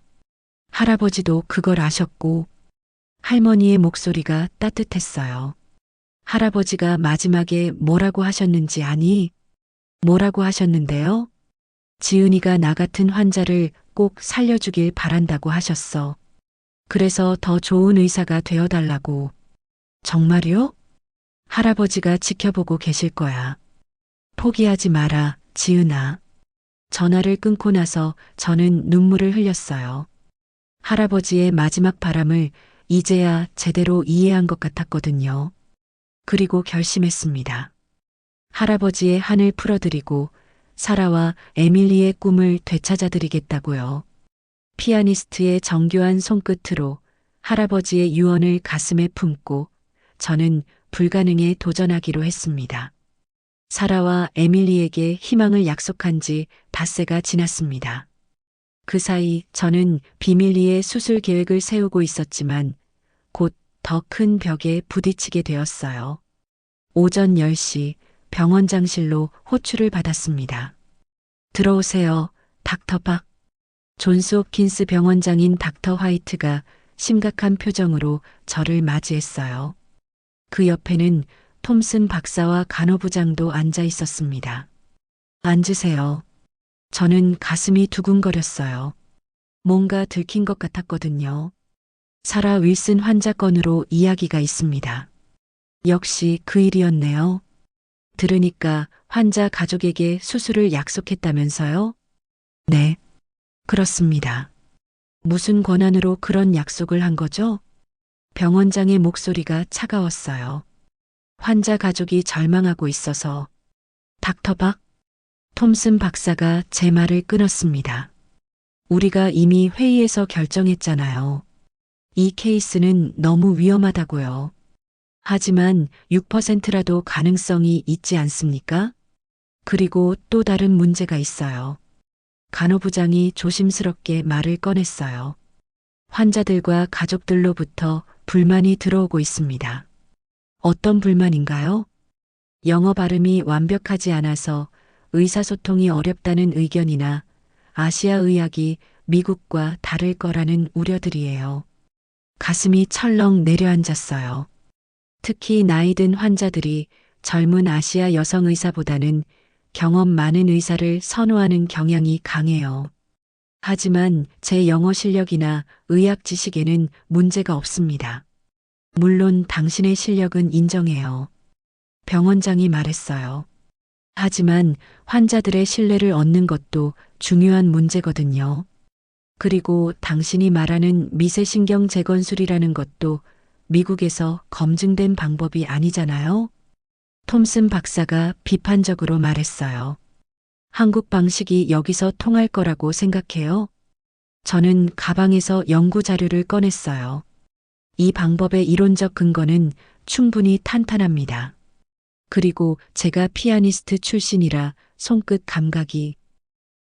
할아버지도 그걸 아셨고, 할머니의 목소리가 따뜻했어요. 할아버지가 마지막에 뭐라고 하셨는지 아니? 뭐라고 하셨는데요? 지은이가 나 같은 환자를 꼭 살려주길 바란다고 하셨어. 그래서 더 좋은 의사가 되어달라고. 정말요? 할아버지가 지켜보고 계실 거야. 포기하지 마라, 지은아. 전화를 끊고 나서 저는 눈물을 흘렸어요. 할아버지의 마지막 바람을 이제야 제대로 이해한 것 같았거든요. 그리고 결심했습니다. 할아버지의 한을 풀어드리고 사라와 에밀리의 꿈을 되찾아드리겠다고요. 피아니스트의 정교한 손끝으로 할아버지의 유언을 가슴에 품고 저는 불가능에 도전하기로 했습니다. 사라와 에밀리에게 희망을 약속한 지 닷새가 지났습니다. 그 사이 저는 비밀리에 수술 계획을 세우고 있었지만 곧 더 큰 벽에 부딪히게 되었어요. 오전 10시 병원장실로 호출을 받았습니다. 들어오세요, 닥터 박. 존스 홉킨스 병원장인 닥터 화이트가 심각한 표정으로 저를 맞이했어요. 그 옆에는 톰슨 박사와 간호부장도 앉아 있었습니다. 앉으세요. 저는 가슴이 두근거렸어요. 뭔가 들킨 것 같았거든요. 사라 윌슨 환자 건으로 이야기가 있습니다. 역시 그 일이었네요. 들으니까 환자 가족에게 수술을 약속했다면서요? 네, 그렇습니다. 무슨 권한으로 그런 약속을 한 거죠? 병원장의 목소리가 차가웠어요. 환자 가족이 절망하고 있어서. 닥터 박, 톰슨 박사가 제 말을 끊었습니다. 우리가 이미 회의에서 결정했잖아요. 이 케이스는 너무 위험하다고요. 하지만 6%라도 가능성이 있지 않습니까? 그리고 또 다른 문제가 있어요. 간호부장이 조심스럽게 말을 꺼냈어요. 환자들과 가족들로부터 불만이 들어오고 있습니다. 어떤 불만인가요? 영어 발음이 완벽하지 않아서 의사소통이 어렵다는 의견이나 아시아 의학이 미국과 다를 거라는 우려들이에요. 가슴이 철렁 내려앉았어요. 특히 나이 든 환자들이 젊은 아시아 여성 의사보다는 경험 많은 의사를 선호하는 경향이 강해요. 하지만 제 영어 실력이나 의학 지식에는 문제가 없습니다. 물론 당신의 실력은 인정해요. 병원장이 말했어요. 하지만 환자들의 신뢰를 얻는 것도 중요한 문제거든요. 그리고 당신이 말하는 미세신경 재건술이라는 것도 미국에서 검증된 방법이 아니잖아요. 톰슨 박사가 비판적으로 말했어요. 한국 방식이 여기서 통할 거라고 생각해요? 저는 가방에서 연구 자료를 꺼냈어요. 이 방법의 이론적 근거는 충분히 탄탄합니다. 그리고 제가 피아니스트 출신이라 손끝 감각이.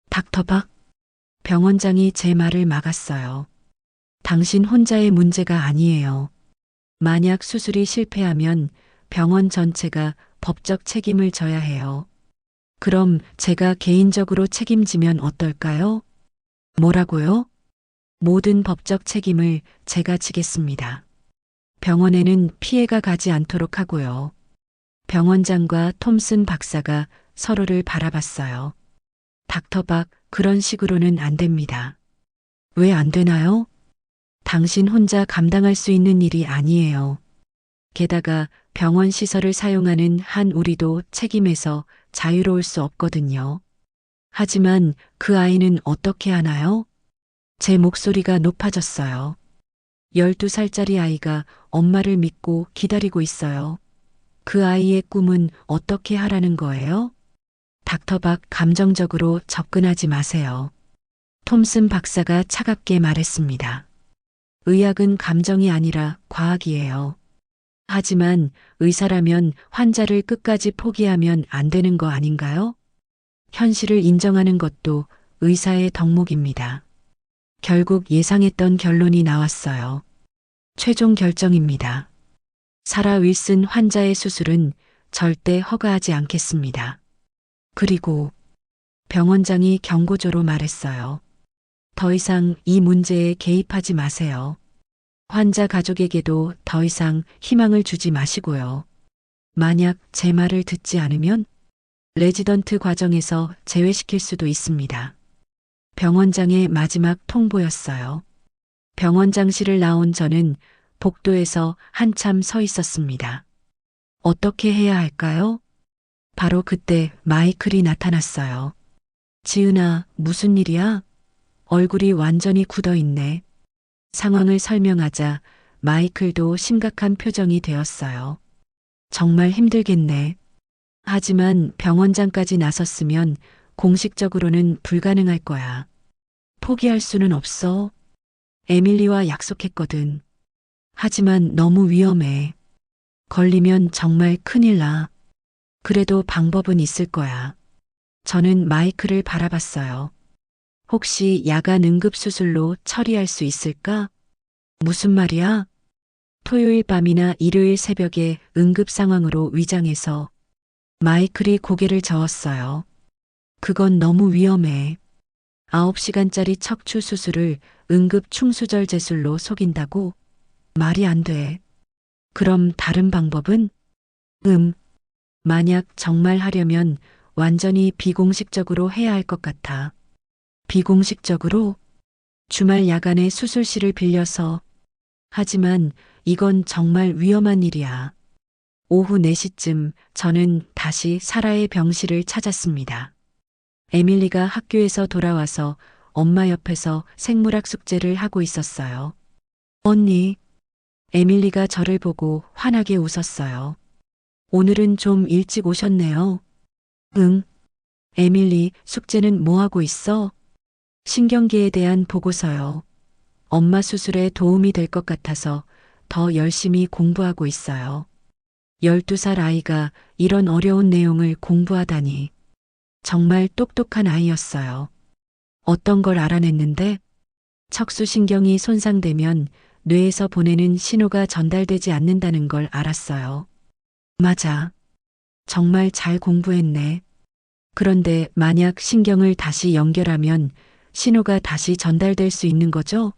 닥터 박, 병원장이 제 말을 막았어요. 당신 혼자의 문제가 아니에요. 만약 수술이 실패하면 병원 전체가 법적 책임을 져야 해요. 그럼 제가 개인적으로 책임지면 어떨까요? 뭐라고요? 모든 법적 책임을 제가 지겠습니다. 병원에는 피해가 가지 않도록 하고요. 병원장과 톰슨 박사가 서로를 바라봤어요. 닥터 박, 그런 식으로는 안 됩니다. 왜 안 되나요? 당신 혼자 감당할 수 있는 일이 아니에요. 게다가 병원 시설을 사용하는 한 우리도 책임에서 자유로울 수 없거든요. 하지만 그 아이는 어떻게 하나요? 제 목소리가 높아졌어요. 12살짜리 아이가 엄마를 믿고 기다리고 있어요. 그 아이의 꿈은 어떻게 하라는 거예요? 닥터 박, 감정적으로 접근하지 마세요. 톰슨 박사가 차갑게 말했습니다. 의학은 감정이 아니라 과학이에요. 하지만 의사라면 환자를 끝까지 포기하면 안 되는 거 아닌가요? 현실을 인정하는 것도 의사의 덕목입니다. 결국 예상했던 결론이 나왔어요. 최종 결정입니다. 사라 윌슨 환자의 수술은 절대 허가하지 않겠습니다. 그리고 병원장이 경고조로 말했어요. 더 이상 이 문제에 개입하지 마세요. 환자 가족에게도 더 이상 희망을 주지 마시고요. 만약 제 말을 듣지 않으면 레지던트 과정에서 제외시킬 수도 있습니다. 병원장의 마지막 통보였어요. 병원장실을 나온 저는 복도에서 한참 서 있었습니다. 어떻게 해야 할까요? 바로 그때 마이클이 나타났어요. 지은아, 무슨 일이야? 얼굴이 완전히 굳어 있네. 상황을 설명하자 마이클도 심각한 표정이 되었어요. 정말 힘들겠네. 하지만 병원장까지 나섰으면 공식적으로는 불가능할 거야. 포기할 수는 없어. 에밀리와 약속했거든. 하지만 너무 위험해. 걸리면 정말 큰일 나. 그래도 방법은 있을 거야. 저는 마이클을 바라봤어요. 혹시 야간 응급수술로 처리할 수 있을까? 무슨 말이야? 토요일 밤이나 일요일 새벽에 응급 상황으로 위장해서 마이클이 고개를 저었어요. 그건 너무 위험해. 9시간짜리 척추 수술을 응급 충수절 제술로 속인다고? 말이 안 돼. 그럼 다른 방법은? 만약 정말 하려면 완전히 비공식적으로 해야 할 것 같아. 비공식적으로? 주말 야간에 수술실을 빌려서. 하지만 이건 정말 위험한 일이야. 오후 4시쯤 저는 다시 사라의 병실을 찾았습니다. 에밀리가 학교에서 돌아와서 엄마 옆에서 생물학 숙제를 하고 있었어요. 언니, 에밀리가 저를 보고 환하게 웃었어요. 오늘은 좀 일찍 오셨네요. 응. 에밀리, 숙제는 뭐 하고 있어? 신경계에 대한 보고서요. 엄마 수술에 도움이 될 것 같아서 더 열심히 공부하고 있어요. 12살 아이가 이런 어려운 내용을 공부하다니. 정말 똑똑한 아이였어요. 어떤 걸 알아냈는데? 척수신경이 손상되면 뇌에서 보내는 신호가 전달되지 않는다는 걸 알았어요. 맞아. 정말 잘 공부했네. 그런데 만약 신경을 다시 연결하면 신호가 다시 전달될 수 있는 거죠?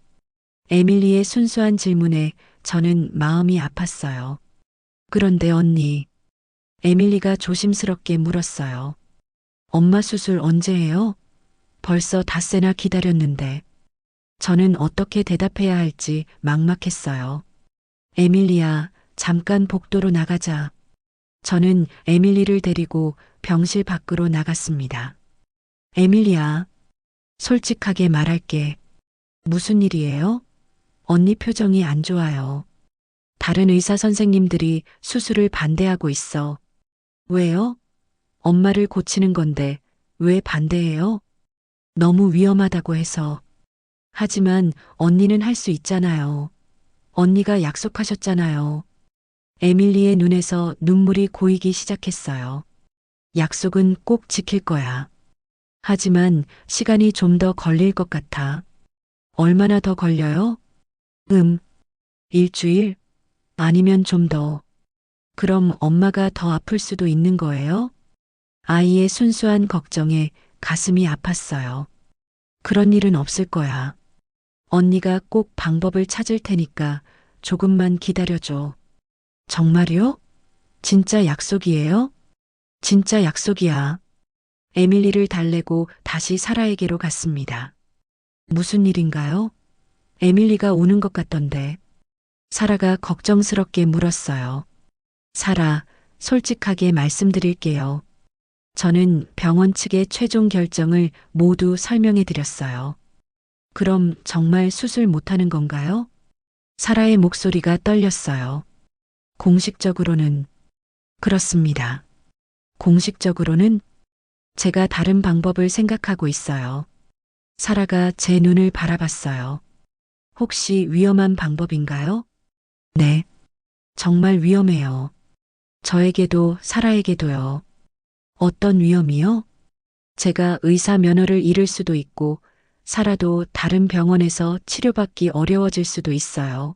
에밀리의 순수한 질문에 저는 마음이 아팠어요. 그런데 언니, 에밀리가 조심스럽게 물었어요. 엄마 수술 언제 해요? 벌써 닷새나 기다렸는데. 저는 어떻게 대답해야 할지 막막했어요. 에밀리야, 잠깐 복도로 나가자. 저는 에밀리를 데리고 병실 밖으로 나갔습니다. 에밀리야, 솔직하게 말할게. 무슨 일이에요? 언니 표정이 안 좋아요. 다른 의사 선생님들이 수술을 반대하고 있어. 왜요? 엄마를 고치는 건데 왜 반대해요? 너무 위험하다고 해서. 하지만 언니는 할 수 있잖아요. 언니가 약속하셨잖아요. 에밀리의 눈에서 눈물이 고이기 시작했어요. 약속은 꼭 지킬 거야. 하지만 시간이 좀 더 걸릴 것 같아. 얼마나 더 걸려요? 일주일? 아니면 좀 더. 그럼 엄마가 더 아플 수도 있는 거예요? 아이의 순수한 걱정에 가슴이 아팠어요. 그런 일은 없을 거야. 언니가 꼭 방법을 찾을 테니까 조금만 기다려줘. 정말요? 진짜 약속이에요? 진짜 약속이야. 에밀리를 달래고 다시 사라에게로 갔습니다. 무슨 일인가요? 에밀리가 우는 것 같던데. 사라가 걱정스럽게 물었어요. 사라, 솔직하게 말씀드릴게요. 저는 병원 측의 최종 결정을 모두 설명해 드렸어요. 그럼 정말 수술 못하는 건가요? 사라의 목소리가 떨렸어요. 공식적으로는 그렇습니다. 공식적으로는 제가 다른 방법을 생각하고 있어요. 사라가 제 눈을 바라봤어요. 혹시 위험한 방법인가요? 네. 정말 위험해요. 저에게도 사라에게도요. 어떤 위험이요? 제가 의사 면허를 잃을 수도 있고, 사라도 다른 병원에서 치료받기 어려워질 수도 있어요.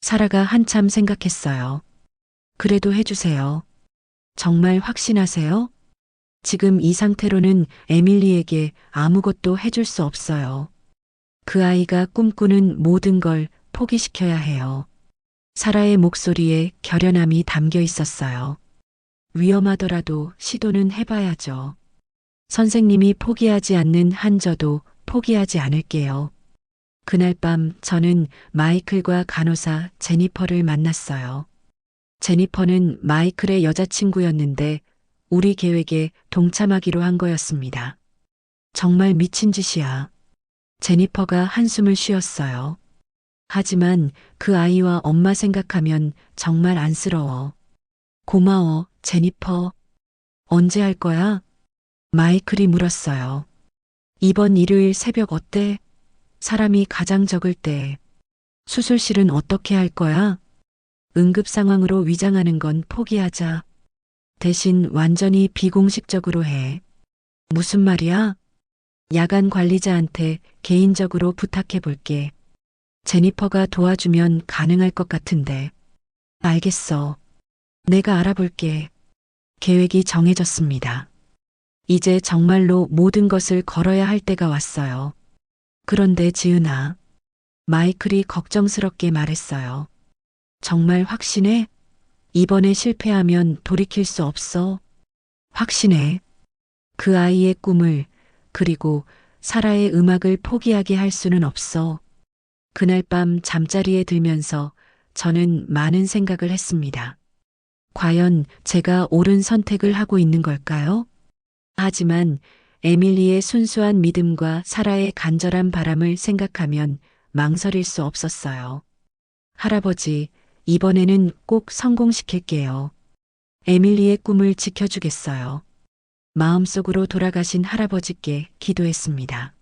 사라가 한참 생각했어요. 그래도 해주세요. 정말 확신하세요? 지금 이 상태로는 에밀리에게 아무것도 해줄 수 없어요. 그 아이가 꿈꾸는 모든 걸 포기시켜야 해요. 사라의 목소리에 결연함이 담겨 있었어요. 위험하더라도 시도는 해봐야죠. 선생님이 포기하지 않는 한 저도 포기하지 않을게요. 그날 밤 저는 마이클과 간호사 제니퍼를 만났어요. 제니퍼는 마이클의 여자친구였는데 우리 계획에 동참하기로 한 거였습니다. 정말 미친 짓이야. 제니퍼가 한숨을 쉬었어요. 하지만 그 아이와 엄마 생각하면 정말 안쓰러워. 고마워, 제니퍼. 언제 할 거야? 마이클이 물었어요. 이번 일요일 새벽 어때? 사람이 가장 적을 때. 수술실은 어떻게 할 거야? 응급 상황으로 위장하는 건 포기하자. 대신 완전히 비공식적으로 해. 무슨 말이야? 야간 관리자한테 개인적으로 부탁해 볼게. 제니퍼가 도와주면 가능할 것 같은데. 알겠어. 내가 알아볼게. 계획이 정해졌습니다. 이제 정말로 모든 것을 걸어야 할 때가 왔어요. 그런데 지은아, 마이클이 걱정스럽게 말했어요. 정말 확신해? 이번에 실패하면 돌이킬 수 없어. 확신해. 그 아이의 꿈을, 그리고 사라의 음악을 포기하게 할 수는 없어. 그날 밤 잠자리에 들면서 저는 많은 생각을 했습니다. 과연 제가 옳은 선택을 하고 있는 걸까요? 하지만 에밀리의 순수한 믿음과 사라의 간절한 바람을 생각하면 망설일 수 없었어요. 할아버지, 이번에는 꼭 성공시킬게요. 에밀리의 꿈을 지켜주겠어요. 마음속으로 돌아가신 할아버지께 기도했습니다.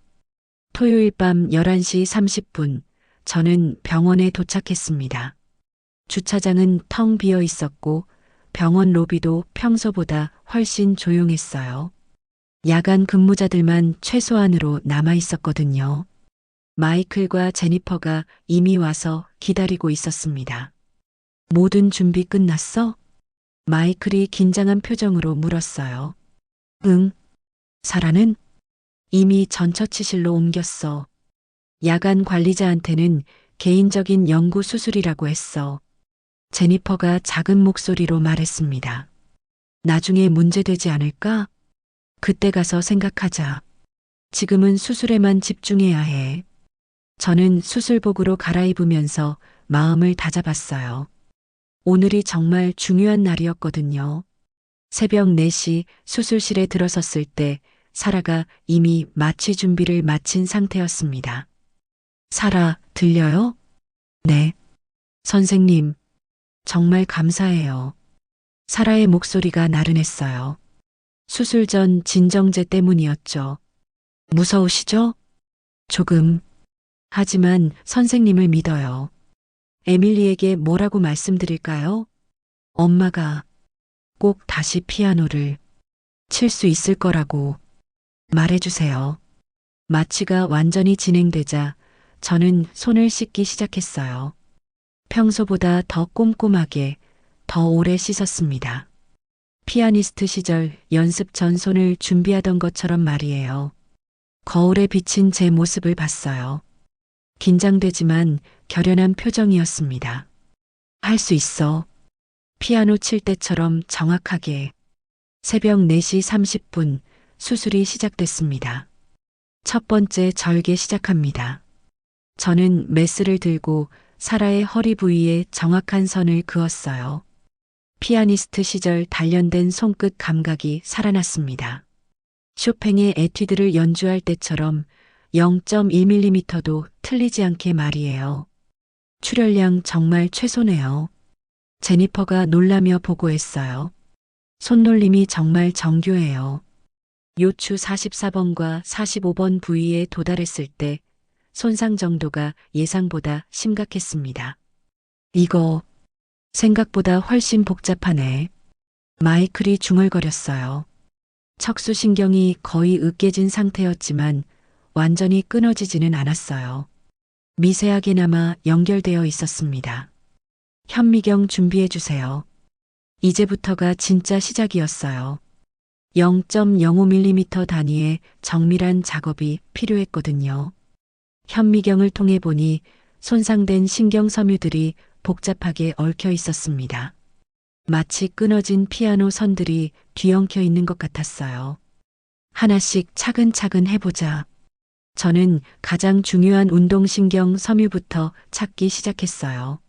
토요일 밤 11시 30분, 저는 병원에 도착했습니다. 주차장은 텅 비어 있었고 병원 로비도 평소보다 훨씬 조용했어요. 야간 근무자들만 최소한으로 남아 있었거든요. 마이클과 제니퍼가 이미 와서 기다리고 있었습니다. 모든 준비 끝났어? 마이클이 긴장한 표정으로 물었어요. 응. 사라는? 이미 전처치실로 옮겼어. 야간 관리자한테는 개인적인 연구 수술이라고 했어. 제니퍼가 작은 목소리로 말했습니다. 나중에 문제되지 않을까? 그때 가서 생각하자. 지금은 수술에만 집중해야 해. 저는 수술복으로 갈아입으면서 마음을 다잡았어요. 오늘이 정말 중요한 날이었거든요. 새벽 4시 수술실에 들어섰을 때 사라가 이미 마취 준비를 마친 상태였습니다. 사라, 들려요? 네. 선생님, 정말 감사해요. 사라의 목소리가 나른했어요. 수술 전 진정제 때문이었죠. 무서우시죠? 조금. 하지만 선생님을 믿어요. 에밀리에게 뭐라고 말씀드릴까요? 엄마가 꼭 다시 피아노를 칠 수 있을 거라고. 말해주세요. 마취가 완전히 진행되자 저는 손을 씻기 시작했어요. 평소보다 더 꼼꼼하게, 더 오래 씻었습니다. 피아니스트 시절 연습 전 손을 준비하던 것처럼 말이에요. 거울에 비친 제 모습을 봤어요. 긴장되지만 결연한 표정이었습니다. 할 수 있어. 피아노 칠 때처럼 정확하게. 새벽 4시 30분 수술이 시작됐습니다. 첫 번째 절개 시작합니다. 저는 메스를 들고 사라의 허리 부위에 정확한 선을 그었어요. 피아니스트 시절 단련된 손끝 감각이 살아났습니다. 쇼팽의 에튜드를 연주할 때처럼 0.1mm도 틀리지 않게 말이에요. 출혈량 정말 최소네요. 제니퍼가 놀라며 보고했어요. 손놀림이 정말 정교해요. 요추 44번과 45번 부위에 도달했을 때 손상 정도가 예상보다 심각했습니다. 이거 생각보다 훨씬 복잡하네. 마이클이 중얼거렸어요. 척수신경이 거의 으깨진 상태였지만 완전히 끊어지지는 않았어요. 미세하게나마 연결되어 있었습니다. 현미경 준비해주세요. 이제부터가 진짜 시작이었어요. 0.05mm 단위의 정밀한 작업이 필요했거든요. 현미경을 통해 보니 손상된 신경 섬유들이 복잡하게 얽혀 있었습니다. 마치 끊어진 피아노 선들이 뒤엉켜 있는 것 같았어요. 하나씩 차근차근 해보자. 저는 가장 중요한 운동신경 섬유부터 찾기 시작했어요.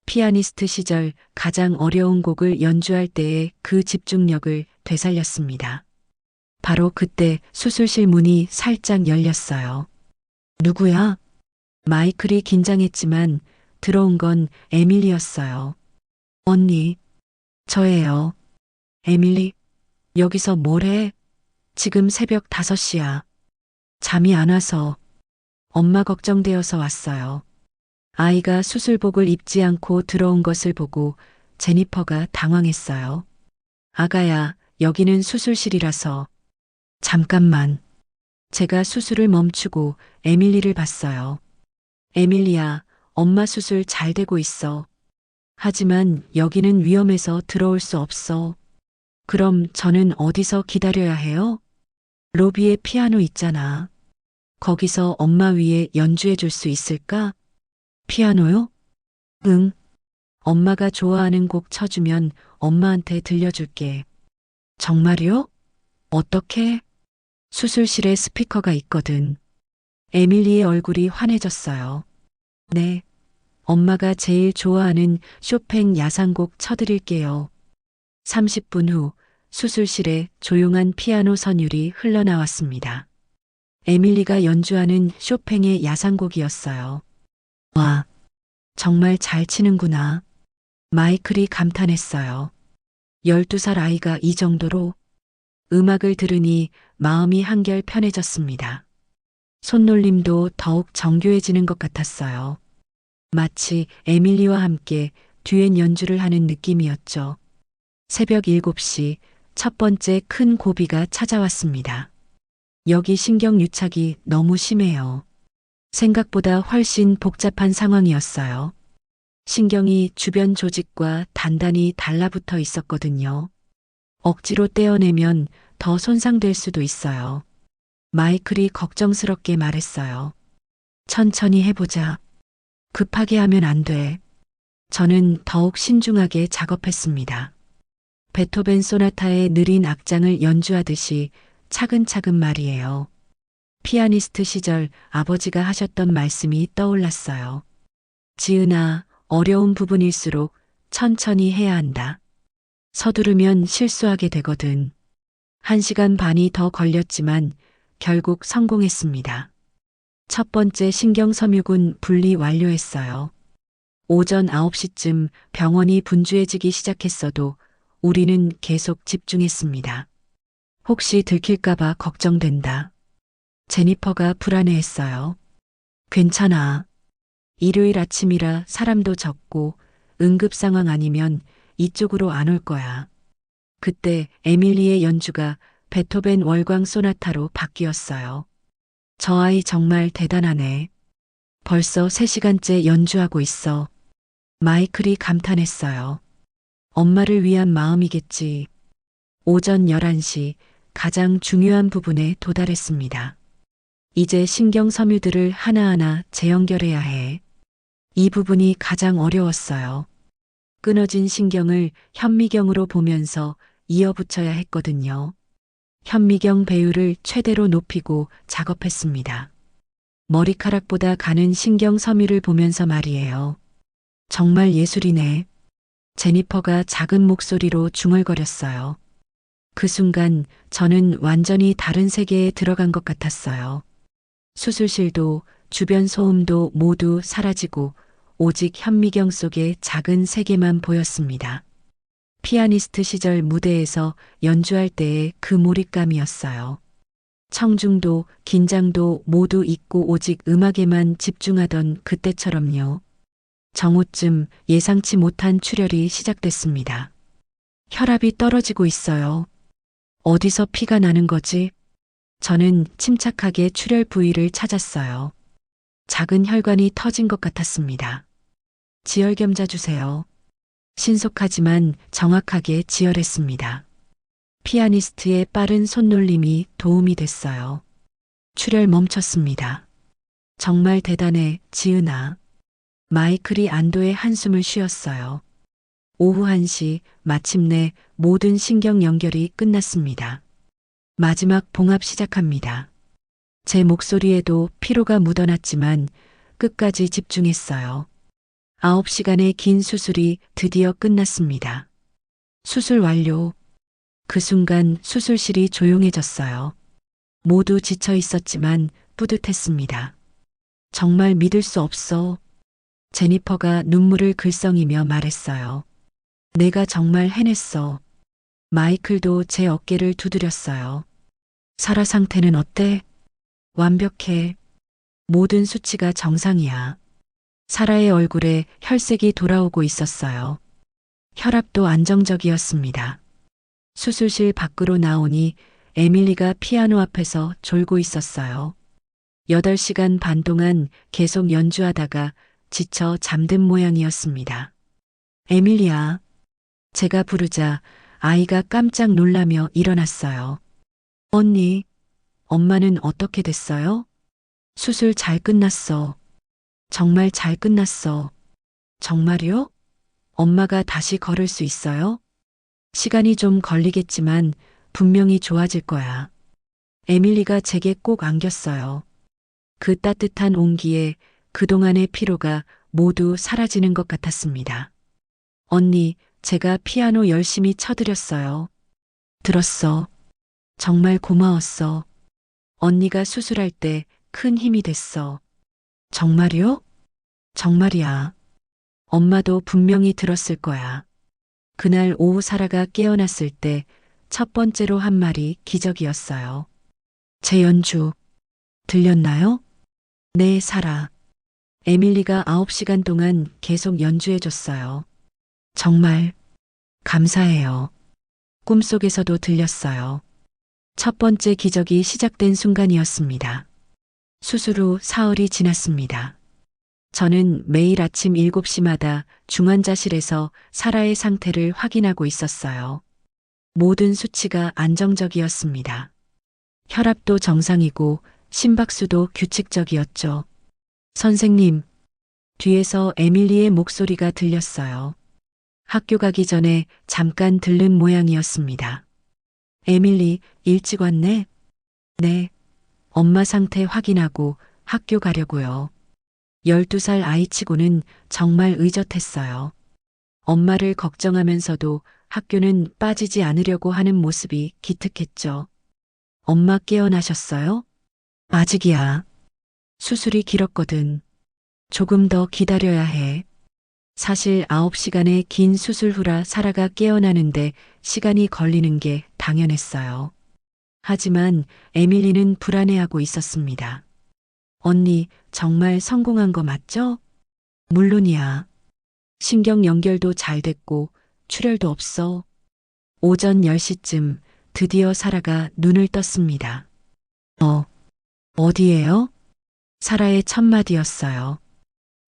피아니스트 시절 가장 어려운 곡을 연주할 때의 그 집중력을 되살렸습니다. 바로 그때 수술실 문이 살짝 열렸어요. 누구야? 마이클이 긴장했지만 들어온 건 에밀리였어요. 언니, 저예요. 에밀리, 여기서 뭘 해? 지금 새벽 5시야. 잠이 안 와서. 엄마 걱정되어서 왔어요. 아이가 수술복을 입지 않고 들어온 것을 보고 제니퍼가 당황했어요. 아가야, 여기는 수술실이라서. 잠깐만. 제가 수술을 멈추고 에밀리를 봤어요. 에밀리야, 엄마 수술 잘 되고 있어. 하지만 여기는 위험해서 들어올 수 없어. 그럼 저는 어디서 기다려야 해요? 로비에 피아노 있잖아. 거기서 엄마 위에 연주해 줄 수 있을까? 피아노요? 응. 엄마가 좋아하는 곡 쳐주면 엄마한테 들려줄게. 정말요? 어떻게? 수술실에 스피커가 있거든. 에밀리의 얼굴이 환해졌어요. 네. 엄마가 제일 좋아하는 쇼팽 야상곡 쳐드릴게요. 30분 후 수술실에 조용한 피아노 선율이 흘러나왔습니다. 에밀리가 연주하는 쇼팽의 야상곡이었어요. 와, 정말 잘 치는구나. 마이클이 감탄했어요. 12살 아이가 이 정도로 음악을 들으니 마음이 한결 편해졌습니다. 손놀림도 더욱 정교해지는 것 같았어요. 마치 에밀리와 함께 듀엣 연주를 하는 느낌이었죠. 새벽 7시 첫 번째 큰 고비가 찾아왔습니다. 여기 신경 유착이 너무 심해요. 생각보다 훨씬 복잡한 상황이었어요. 신경이 주변 조직과 단단히 달라붙어 있었거든요. 억지로 떼어내면 더 손상될 수도 있어요. 마이클이 걱정스럽게 말했어요. 천천히 해보자. 급하게 하면 안 돼. 저는 더욱 신중하게 작업했습니다. 베토벤 소나타의 느린 악장을 연주하듯이 차근차근 말이에요. 피아니스트 시절 아버지가 하셨던 말씀이 떠올랐어요. 지은아, 어려운 부분일수록 천천히 해야 한다. 서두르면 실수하게 되거든. 1시간 반이 더 걸렸지만 결국 성공했습니다. 첫 번째 신경섬유군 분리 완료했어요. 오전 9시쯤 병원이 분주해지기 시작했어도 우리는 계속 집중했습니다. 혹시 들킬까봐 걱정된다. 제니퍼가 불안해했어요. 괜찮아. 일요일 아침이라 사람도 적고 응급 상황 아니면 이쪽으로 안 올 거야. 그때 에밀리의 연주가 베토벤 월광 소나타로 바뀌었어요. 저 아이 정말 대단하네. 벌써 3시간째 연주하고 있어. 마이클이 감탄했어요. 엄마를 위한 마음이겠지. 오전 11시 가장 중요한 부분에 도달했습니다. 이제 신경 섬유들을 하나하나 재연결해야 해. 이 부분이 가장 어려웠어요. 끊어진 신경을 현미경으로 보면서 이어붙여야 했거든요. 현미경 배율을 최대로 높이고 작업했습니다. 머리카락보다 가는 신경 섬유를 보면서 말이에요. 정말 예술이네. 제니퍼가 작은 목소리로 중얼거렸어요. 그 순간 저는 완전히 다른 세계에 들어간 것 같았어요. 수술실도 주변 소음도 모두 사라지고 오직 현미경 속의 작은 세계만 보였습니다. 피아니스트 시절 무대에서 연주할 때의 그 몰입감이었어요. 청중도 긴장도 모두 잊고 오직 음악에만 집중하던 그때처럼요. 정오쯤 예상치 못한 출혈이 시작됐습니다. 혈압이 떨어지고 있어요. 어디서 피가 나는 거지? 저는 침착하게 출혈 부위를 찾았어요. 작은 혈관이 터진 것 같았습니다. 지혈겸자 주세요. 신속하지만 정확하게 지혈했습니다. 피아니스트의 빠른 손놀림이 도움이 됐어요. 출혈 멈췄습니다. 정말 대단해, 지은아. 마이클이 안도의 한숨을 쉬었어요. 오후 1시 마침내 모든 신경 연결이 끝났습니다. 마지막 봉합 시작합니다. 제 목소리에도 피로가 묻어났지만 끝까지 집중했어요. 9시간의 긴 수술이 드디어 끝났습니다. 수술 완료. 그 순간 수술실이 조용해졌어요. 모두 지쳐 있었지만 뿌듯했습니다. 정말 믿을 수 없어. 제니퍼가 눈물을 글썽이며 말했어요. 내가 정말 해냈어. 마이클도 제 어깨를 두드렸어요. 사라 상태는 어때? 완벽해. 모든 수치가 정상이야. 사라의 얼굴에 혈색이 돌아오고 있었어요. 혈압도 안정적이었습니다. 수술실 밖으로 나오니 에밀리가 피아노 앞에서 졸고 있었어요. 8시간 반 동안 계속 연주하다가 지쳐 잠든 모양이었습니다. 에밀리야. 제가 부르자 아이가 깜짝 놀라며 일어났어요. 언니, 엄마는 어떻게 됐어요? 수술 잘 끝났어. 정말 잘 끝났어. 정말요? 엄마가 다시 걸을 수 있어요? 시간이 좀 걸리겠지만 분명히 좋아질 거야. 에밀리가 제게 꼭 안겼어요. 그 따뜻한 온기에 그동안의 피로가 모두 사라지는 것 같았습니다. 언니, 제가 피아노 열심히 쳐드렸어요. 들었어. 정말 고마웠어. 언니가 수술할 때 큰 힘이 됐어. 정말이요? 정말이야. 엄마도 분명히 들었을 거야. 그날 오후 사라가 깨어났을 때 첫 번째로 한 말이 기적이었어요. 제 연주 들렸나요? 네, 사라. 에밀리가 9시간 동안 계속 연주해줬어요. 정말 감사해요. 꿈속에서도 들렸어요. 첫 번째 기적이 시작된 순간이었습니다. 수술 후 사흘이 지났습니다. 저는 매일 아침 7시마다 중환자실에서 사라의 상태를 확인하고 있었어요. 모든 수치가 안정적이었습니다. 혈압도 정상이고 심박수도 규칙적이었죠. 선생님, 뒤에서 에밀리의 목소리가 들렸어요. 학교 가기 전에 잠깐 들른 모양이었습니다. 에밀리, 일찍 왔네? 네. 엄마 상태 확인하고 학교 가려고요. 12살 아이치고는 정말 의젓했어요. 엄마를 걱정하면서도 학교는 빠지지 않으려고 하는 모습이 기특했죠. 엄마 깨어나셨어요? 아직이야. 수술이 길었거든. 조금 더 기다려야 해. 사실 9시간의 긴 수술 후라 사라가 깨어나는데 시간이 걸리는 게 당연했어요. 하지만 에밀리는 불안해하고 있었습니다. 언니, 정말 성공한 거 맞죠? 물론이야. 신경 연결도 잘 됐고 출혈도 없어. 오전 10시쯤 드디어 사라가 눈을 떴습니다. 어디예요? 사라의 첫 마디였어요.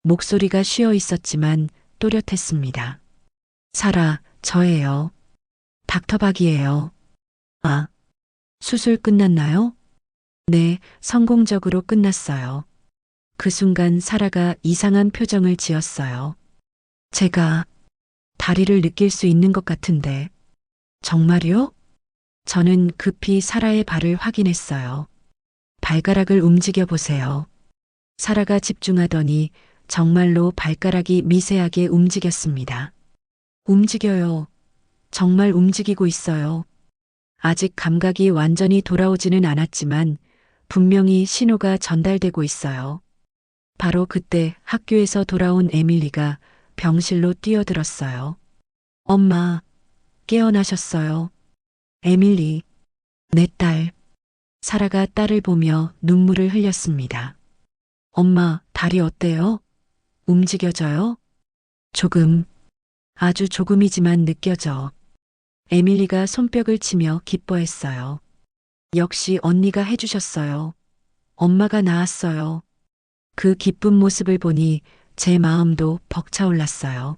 목소리가 쉬어 있었지만 또렷했습니다. 사라, 저예요. 닥터박이에요. 아, 수술 끝났나요? 네, 성공적으로 끝났어요. 그 순간 사라가 이상한 표정을 지었어요. 제가 다리를 느낄 수 있는 것 같은데. 정말요? 저는 급히 사라의 발을 확인했어요. 발가락을 움직여 보세요. 사라가 집중하더니 정말로 발가락이 미세하게 움직였습니다. 움직여요. 정말 움직이고 있어요. 아직 감각이 완전히 돌아오지는 않았지만 분명히 신호가 전달되고 있어요. 바로 그때 학교에서 돌아온 에밀리가 병실로 뛰어들었어요. 엄마, 깨어나셨어요. 에밀리, 내 딸. 사라가 딸을 보며 눈물을 흘렸습니다. 엄마, 다리 어때요? 움직여져요? 조금, 아주 조금이지만 느껴져. 에밀리가 손뼉을 치며 기뻐했어요. 역시 언니가 해주셨어요. 엄마가 나았어요. 그 기쁜 모습을 보니 제 마음도 벅차올랐어요.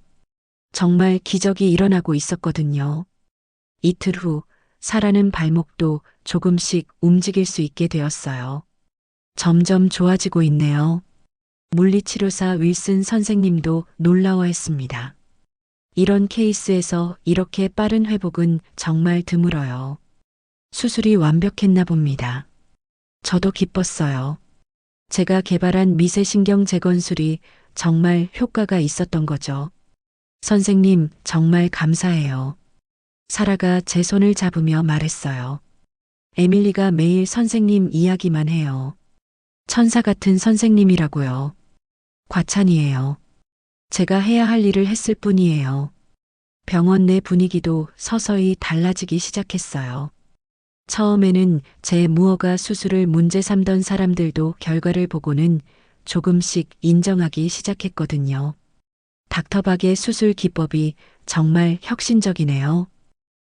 정말 기적이 일어나고 있었거든요. 이틀 후 사라는 발목도 조금씩 움직일 수 있게 되었어요. 점점 좋아지고 있네요. 물리치료사 윌슨 선생님도 놀라워했습니다. 이런 케이스에서 이렇게 빠른 회복은 정말 드물어요. 수술이 완벽했나 봅니다. 저도 기뻤어요. 제가 개발한 미세신경 재건술이 정말 효과가 있었던 거죠. 선생님, 정말 감사해요. 사라가 제 손을 잡으며 말했어요. 에밀리가 매일 선생님 이야기만 해요. 천사 같은 선생님이라고요. 과찬이에요. 제가 해야 할 일을 했을 뿐이에요. 병원 내 분위기도 서서히 달라지기 시작했어요. 처음에는 제 무허가 수술을 문제 삼던 사람들도 결과를 보고는 조금씩 인정하기 시작했거든요. 닥터박의 수술 기법이 정말 혁신적이네요.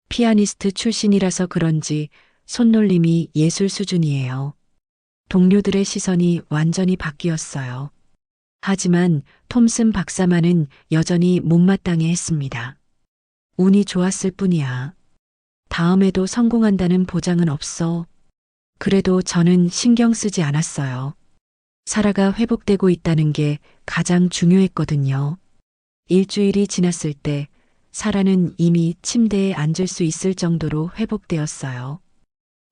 피아니스트 출신이라서 그런지 손놀림이 예술 수준이에요. 동료들의 시선이 완전히 바뀌었어요. 하지만 톰슨 박사만은 여전히 못마땅해 했습니다. 운이 좋았을 뿐이야. 다음에도 성공한다는 보장은 없어. 그래도 저는 신경 쓰지 않았어요. 사라가 회복되고 있다는 게 가장 중요했거든요. 일주일이 지났을 때 사라는 이미 침대에 앉을 수 있을 정도로 회복되었어요.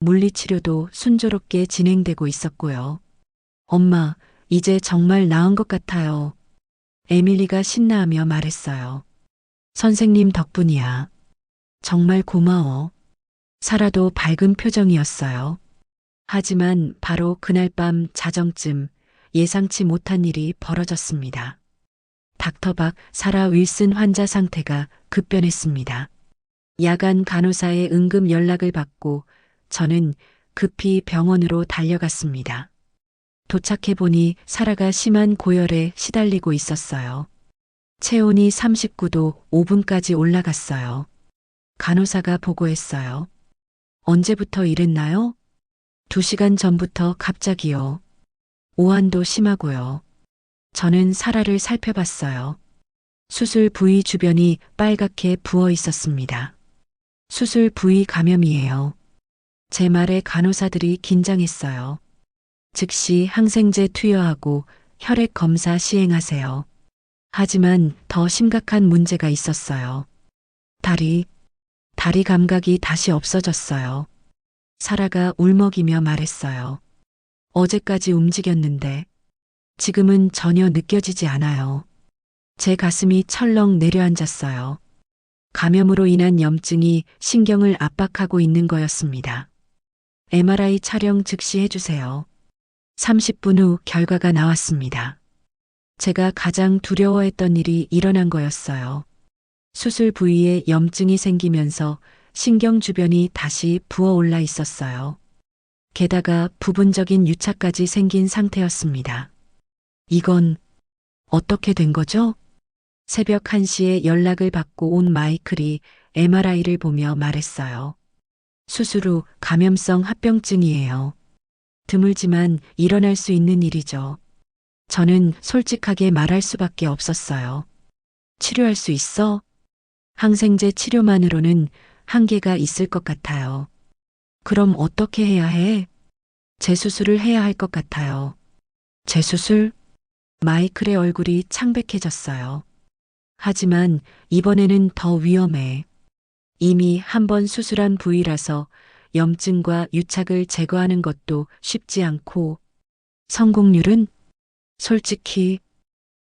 물리치료도 순조롭게 진행되고 있었고요. 엄마, 이제 정말 나은 것 같아요. 에밀리가 신나하며 말했어요. 선생님 덕분이야. 정말 고마워. 사라도 밝은 표정이었어요. 하지만 바로 그날 밤 자정쯤 예상치 못한 일이 벌어졌습니다. 닥터박 사라 윌슨 환자 상태가 급변했습니다. 야간 간호사의 응급 연락을 받고 저는 급히 병원으로 달려갔습니다. 도착해보니 사라가 심한 고열에 시달리고 있었어요. 체온이 39도 5분까지 올라갔어요. 간호사가 보고했어요. 언제부터 이랬나요? 2시간 전부터 갑자기요. 오한도 심하고요. 저는 사라를 살펴봤어요. 수술 부위 주변이 빨갛게 부어 있었습니다. 수술 부위 감염이에요. 제 말에 간호사들이 긴장했어요. 즉시 항생제 투여하고 혈액 검사 시행하세요. 하지만 더 심각한 문제가 있었어요. 다리 감각이 다시 없어졌어요. 사라가 울먹이며 말했어요. 어제까지 움직였는데 지금은 전혀 느껴지지 않아요. 제 가슴이 철렁 내려앉았어요. 감염으로 인한 염증이 신경을 압박하고 있는 거였습니다. MRI 촬영 즉시 해주세요. 30분 후 결과가 나왔습니다. 제가 가장 두려워했던 일이 일어난 거였어요. 수술 부위에 염증이 생기면서 신경 주변이 다시 부어올라 있었어요. 게다가 부분적인 유착까지 생긴 상태였습니다. 이건 어떻게 된 거죠? 새벽 1시에 연락을 받고 온 마이클이 MRI를 보며 말했어요. 수술 후 감염성 합병증이에요. 드물지만 일어날 수 있는 일이죠. 저는 솔직하게 말할 수밖에 없었어요. 치료할 수 있어? 항생제 치료만으로는 한계가 있을 것 같아요. 그럼 어떻게 해야 해? 재수술을 해야 할 것 같아요. 재수술? 마이클의 얼굴이 창백해졌어요. 하지만 이번에는 더 위험해. 이미 한 번 수술한 부위라서 염증과 유착을 제거하는 것도 쉽지 않고 성공률은 솔직히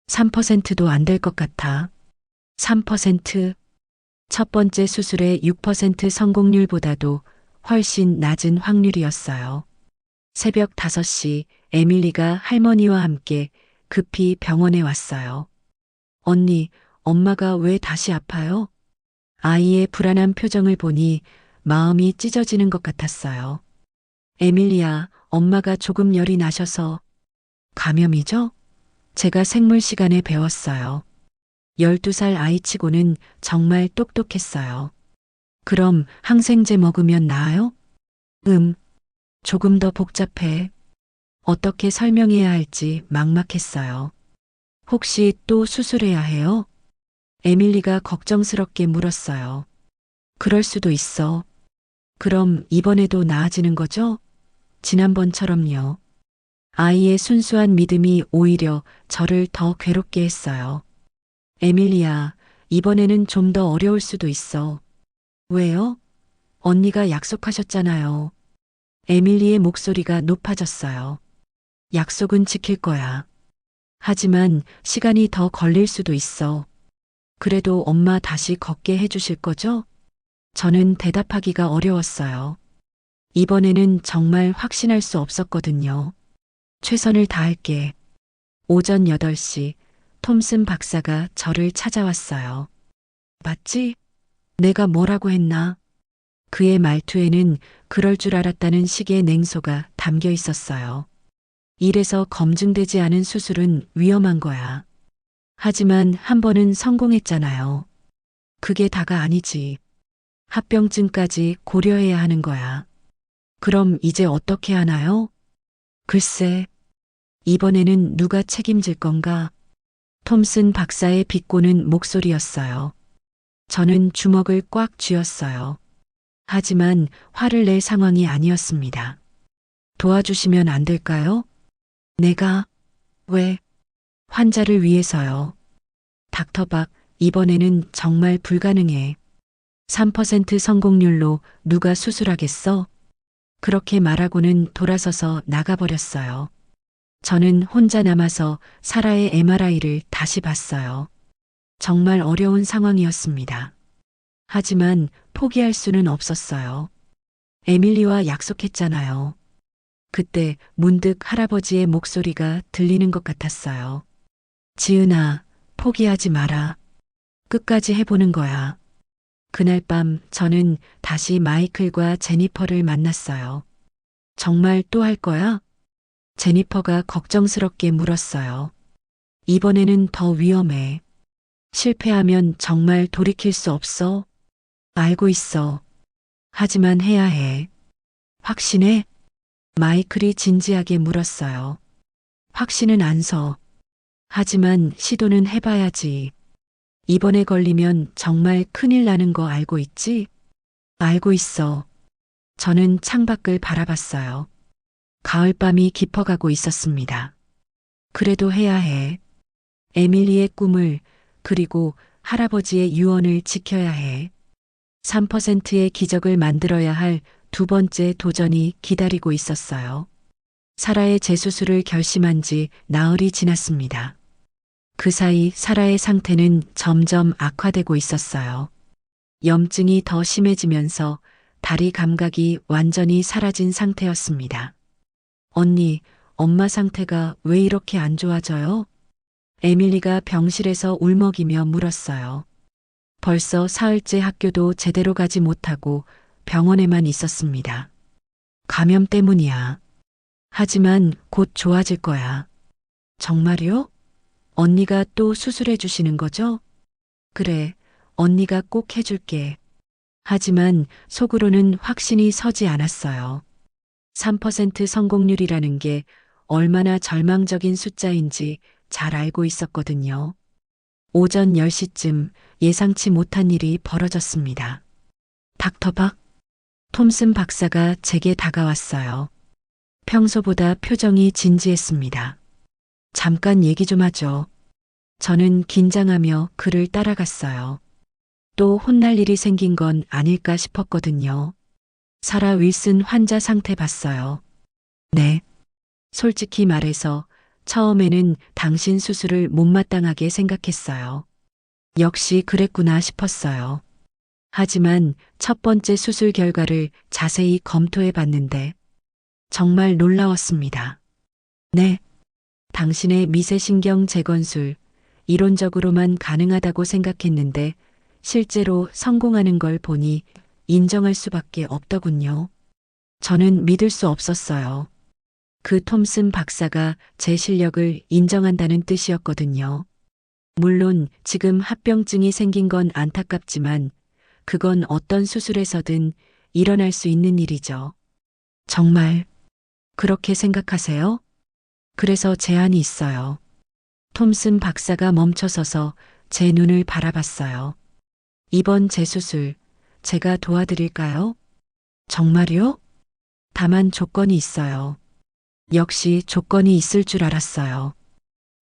3%도 안 될 것 같아. 3%? 첫 번째 수술의 6% 성공률보다도 훨씬 낮은 확률이었어요. 새벽 5시 에밀리가 할머니와 함께 급히 병원에 왔어요. 언니, 엄마가 왜 다시 아파요? 아이의 불안한 표정을 보니 마음이 찢어지는 것 같았어요. 에밀리야, 엄마가 조금 열이 나셔서 감염이죠? 제가 생물 시간에 배웠어요. 12살 아이치고는 정말 똑똑했어요. 그럼 항생제 먹으면 나아요? 조금 더 복잡해. 어떻게 설명해야 할지 막막했어요. 혹시 또 수술해야 해요? 에밀리가 걱정스럽게 물었어요. 그럴 수도 있어. 그럼 이번에도 나아지는 거죠? 지난번처럼요. 아이의 순수한 믿음이 오히려 저를 더 괴롭게 했어요. 에밀리야, 이번에는 좀 더 어려울 수도 있어. 왜요? 언니가 약속하셨잖아요. 에밀리의 목소리가 높아졌어요. 약속은 지킬 거야. 하지만 시간이 더 걸릴 수도 있어. 그래도 엄마 다시 걷게 해주실 거죠? 저는 대답하기가 어려웠어요. 이번에는 정말 확신할 수 없었거든요. 최선을 다할게. 오전 8시 톰슨 박사가 저를 찾아왔어요. 맞지? 내가 뭐라고 했나? 그의 말투에는 그럴 줄 알았다는 식의 냉소가 담겨 있었어요. 이래서 검증되지 않은 수술은 위험한 거야. 하지만 한 번은 성공했잖아요. 그게 다가 아니지. 합병증까지 고려해야 하는 거야. 그럼 이제 어떻게 하나요? 글쎄, 이번에는 누가 책임질 건가? 톰슨 박사의 비꼬는 목소리였어요. 저는 주먹을 꽉 쥐었어요. 하지만 화를 낼 상황이 아니었습니다. 도와주시면 안 될까요? 내가, 왜? 환자를 위해서요. 닥터박, 이번에는 정말 불가능해. 3% 성공률로 누가 수술하겠어? 그렇게 말하고는 돌아서서 나가버렸어요. 저는 혼자 남아서 사라의 MRI를 다시 봤어요. 정말 어려운 상황이었습니다. 하지만 포기할 수는 없었어요. 에밀리와 약속했잖아요. 그때 문득 할아버지의 목소리가 들리는 것 같았어요. 지은아, 포기하지 마라. 끝까지 해보는 거야. 그날 밤 저는 다시 마이클과 제니퍼를 만났어요. 정말 또 할 거야? 제니퍼가 걱정스럽게 물었어요. 이번에는 더 위험해. 실패하면 정말 돌이킬 수 없어? 알고 있어. 하지만 해야 해. 확신해? 마이클이 진지하게 물었어요. 확신은 안 서. 하지만 시도는 해봐야지. 이번에 걸리면 정말 큰일 나는 거 알고 있지? 알고 있어. 저는 창밖을 바라봤어요. 가을밤이 깊어가고 있었습니다. 그래도 해야 해. 에밀리의 꿈을, 그리고 할아버지의 유언을 지켜야 해. 3%의 기적을 만들어야 할 두 번째 도전이 기다리고 있었어요. 사라의 재수술을 결심한 지 나흘이 지났습니다. 그 사이 사라의 상태는 점점 악화되고 있었어요. 염증이 더 심해지면서 다리 감각이 완전히 사라진 상태였습니다. 언니, 엄마 상태가 왜 이렇게 안 좋아져요? 에밀리가 병실에서 울먹이며 물었어요. 벌써 사흘째 학교도 제대로 가지 못하고 병원에만 있었습니다. 감염 때문이야. 하지만 곧 좋아질 거야. 정말요? 언니가 또 수술해 주시는 거죠? 그래, 언니가 꼭 해줄게. 하지만 속으로는 확신이 서지 않았어요. 3% 성공률이라는 게 얼마나 절망적인 숫자인지 잘 알고 있었거든요. 오전 10시쯤 예상치 못한 일이 벌어졌습니다. 닥터박, 톰슨 박사가 제게 다가왔어요. 평소보다 표정이 진지했습니다. 잠깐 얘기 좀 하죠. 저는 긴장하며 그를 따라갔어요. 또 혼날 일이 생긴 건 아닐까 싶었거든요. 사라 윌슨 환자 상태 봤어요. 네. 솔직히 말해서 처음에는 당신 수술을 못마땅하게 생각했어요. 역시 그랬구나 싶었어요. 하지만 첫 번째 수술 결과를 자세히 검토해 봤는데 정말 놀라웠습니다. 네. 당신의 미세신경 재건술, 이론적으로만 가능하다고 생각했는데 실제로 성공하는 걸 보니 인정할 수밖에 없더군요. 저는 믿을 수 없었어요. 그 톰슨 박사가 제 실력을 인정한다는 뜻이었거든요. 물론 지금 합병증이 생긴 건 안타깝지만 그건 어떤 수술에서든 일어날 수 있는 일이죠. 정말 그렇게 생각하세요? 그래서 제안이 있어요. 톰슨 박사가 멈춰서서 제 눈을 바라봤어요. 이번 재수술 제가 도와드릴까요? 정말요? 다만 조건이 있어요. 역시 조건이 있을 줄 알았어요.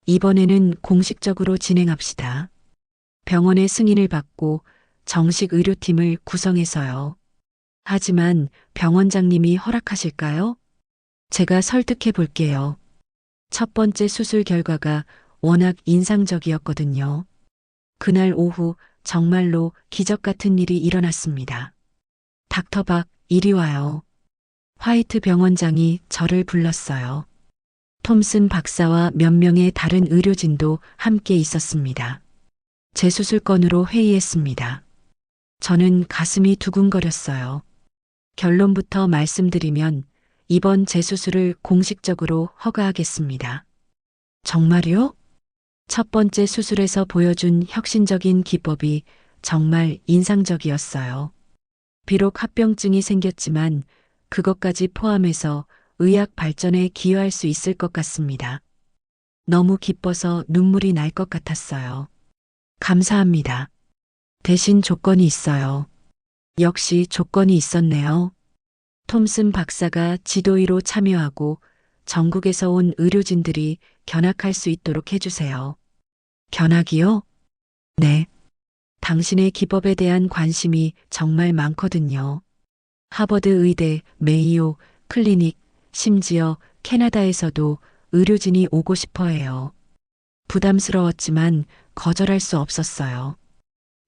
이번에는 공식적으로 진행합시다. 병원의 승인을 받고 정식 의료팀을 구성해서요. 하지만 병원장님이 허락하실까요? 제가 설득해 볼게요. 첫 번째 수술 결과가 워낙 인상적이었거든요. 그날 오후 정말로 기적 같은 일이 일어났습니다. 닥터박, 이리 와요. 화이트 병원장이 저를 불렀어요. 톰슨 박사와 몇 명의 다른 의료진도 함께 있었습니다. 재수술 건으로 회의했습니다. 저는 가슴이 두근거렸어요. 결론부터 말씀드리면 이번 재수술을 공식적으로 허가하겠습니다. 정말요? 첫 번째 수술에서 보여준 혁신적인 기법이 정말 인상적이었어요. 비록 합병증이 생겼지만 그것까지 포함해서 의학 발전에 기여할 수 있을 것 같습니다. 너무 기뻐서 눈물이 날 것 같았어요. 감사합니다. 대신 조건이 있어요. 역시 조건이 있었네요. 톰슨 박사가 지도위로 참여하고 전국에서 온 의료진들이 견학할 수 있도록 해주세요. 견학이요? 네. 당신의 기법에 대한 관심이 정말 많거든요. 하버드 의대, 메이오, 클리닉, 심지어 캐나다에서도 의료진이 오고 싶어 해요. 부담스러웠지만 거절할 수 없었어요.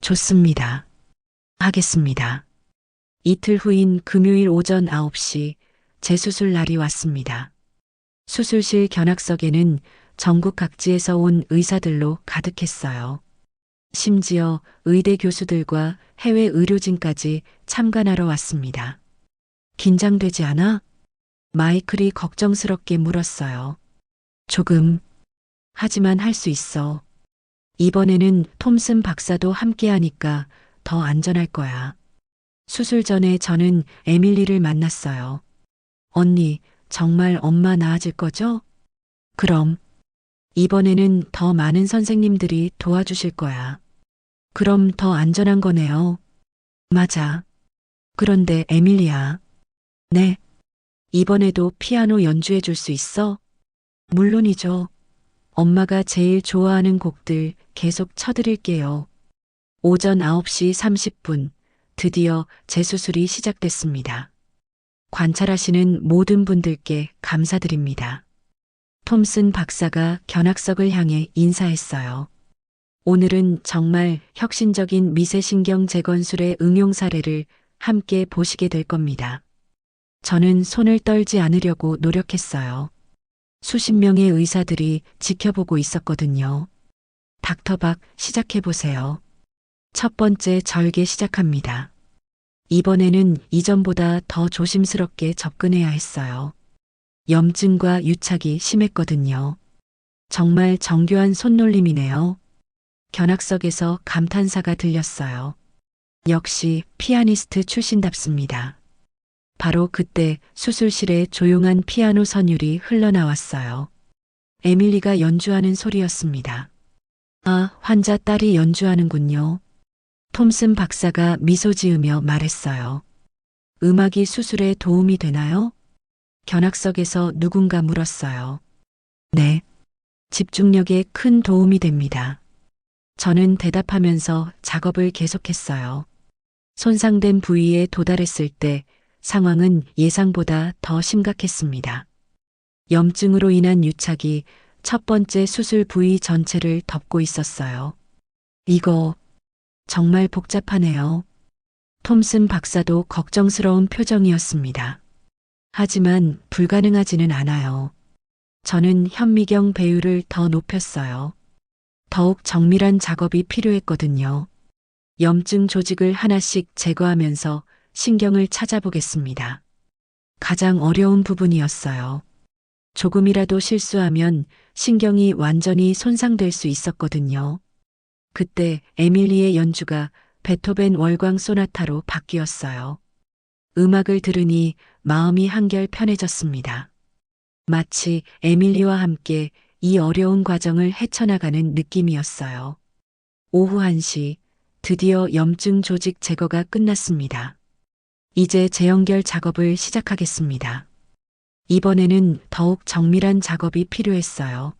좋습니다. 하겠습니다. 이틀 후인 금요일 오전 9시 재수술 날이 왔습니다. 수술실 견학석에는 전국 각지에서 온 의사들로 가득했어요. 심지어 의대 교수들과 해외 의료진까지 참관하러 왔습니다. 긴장되지 않아? 마이클이 걱정스럽게 물었어요. 조금. 하지만 할 수 있어. 이번에는 톰슨 박사도 함께 하니까 더 안전할 거야. 수술 전에 저는 에밀리를 만났어요. 언니, 정말 엄마 나아질 거죠? 그럼. 이번에는 더 많은 선생님들이 도와주실 거야. 그럼 더 안전한 거네요. 맞아. 그런데 에밀리야. 네. 이번에도 피아노 연주해 줄 수 있어? 물론이죠. 엄마가 제일 좋아하는 곡들 계속 쳐드릴게요. 오전 9시 30분, 드디어 재수술이 시작됐습니다. 관찰하시는 모든 분들께 감사드립니다. 톰슨 박사가 견학석을 향해 인사했어요. 오늘은 정말 혁신적인 미세신경 재건술의 응용 사례를 함께 보시게 될 겁니다. 저는 손을 떨지 않으려고 노력했어요. 수십 명의 의사들이 지켜보고 있었거든요. 닥터박, 시작해보세요. 첫 번째 절개 시작합니다. 이번에는 이전보다 더 조심스럽게 접근해야 했어요. 염증과 유착이 심했거든요. 정말 정교한 손놀림이네요. 견학석에서 감탄사가 들렸어요. 역시 피아니스트 출신답습니다. 바로 그때 수술실에 조용한 피아노 선율이 흘러나왔어요. 에밀리가 연주하는 소리였습니다. 아, 환자 딸이 연주하는군요. 톰슨 박사가 미소 지으며 말했어요. 음악이 수술에 도움이 되나요? 견학석에서 누군가 물었어요. 네. 집중력에 큰 도움이 됩니다. 저는 대답하면서 작업을 계속했어요. 손상된 부위에 도달했을 때 상황은 예상보다 더 심각했습니다. 염증으로 인한 유착이 첫 번째 수술 부위 전체를 덮고 있었어요. 이거 정말 복잡하네요. 톰슨 박사도 걱정스러운 표정이었습니다. 하지만 불가능하지는 않아요. 저는 현미경 배율을 더 높였어요. 더욱 정밀한 작업이 필요했거든요. 염증 조직을 하나씩 제거하면서 신경을 찾아보겠습니다. 가장 어려운 부분이었어요. 조금이라도 실수하면 신경이 완전히 손상될 수 있었거든요. 그때 에밀리의 연주가 베토벤 월광 소나타로 바뀌었어요. 음악을 들으니 마음이 한결 편해졌습니다. 마치 에밀리와 함께 이 어려운 과정을 헤쳐나가는 느낌이었어요. 오후 1시, 드디어 염증 조직 제거가 끝났습니다. 이제 재연결 작업을 시작하겠습니다. 이번에는 더욱 정밀한 작업이 필요했어요.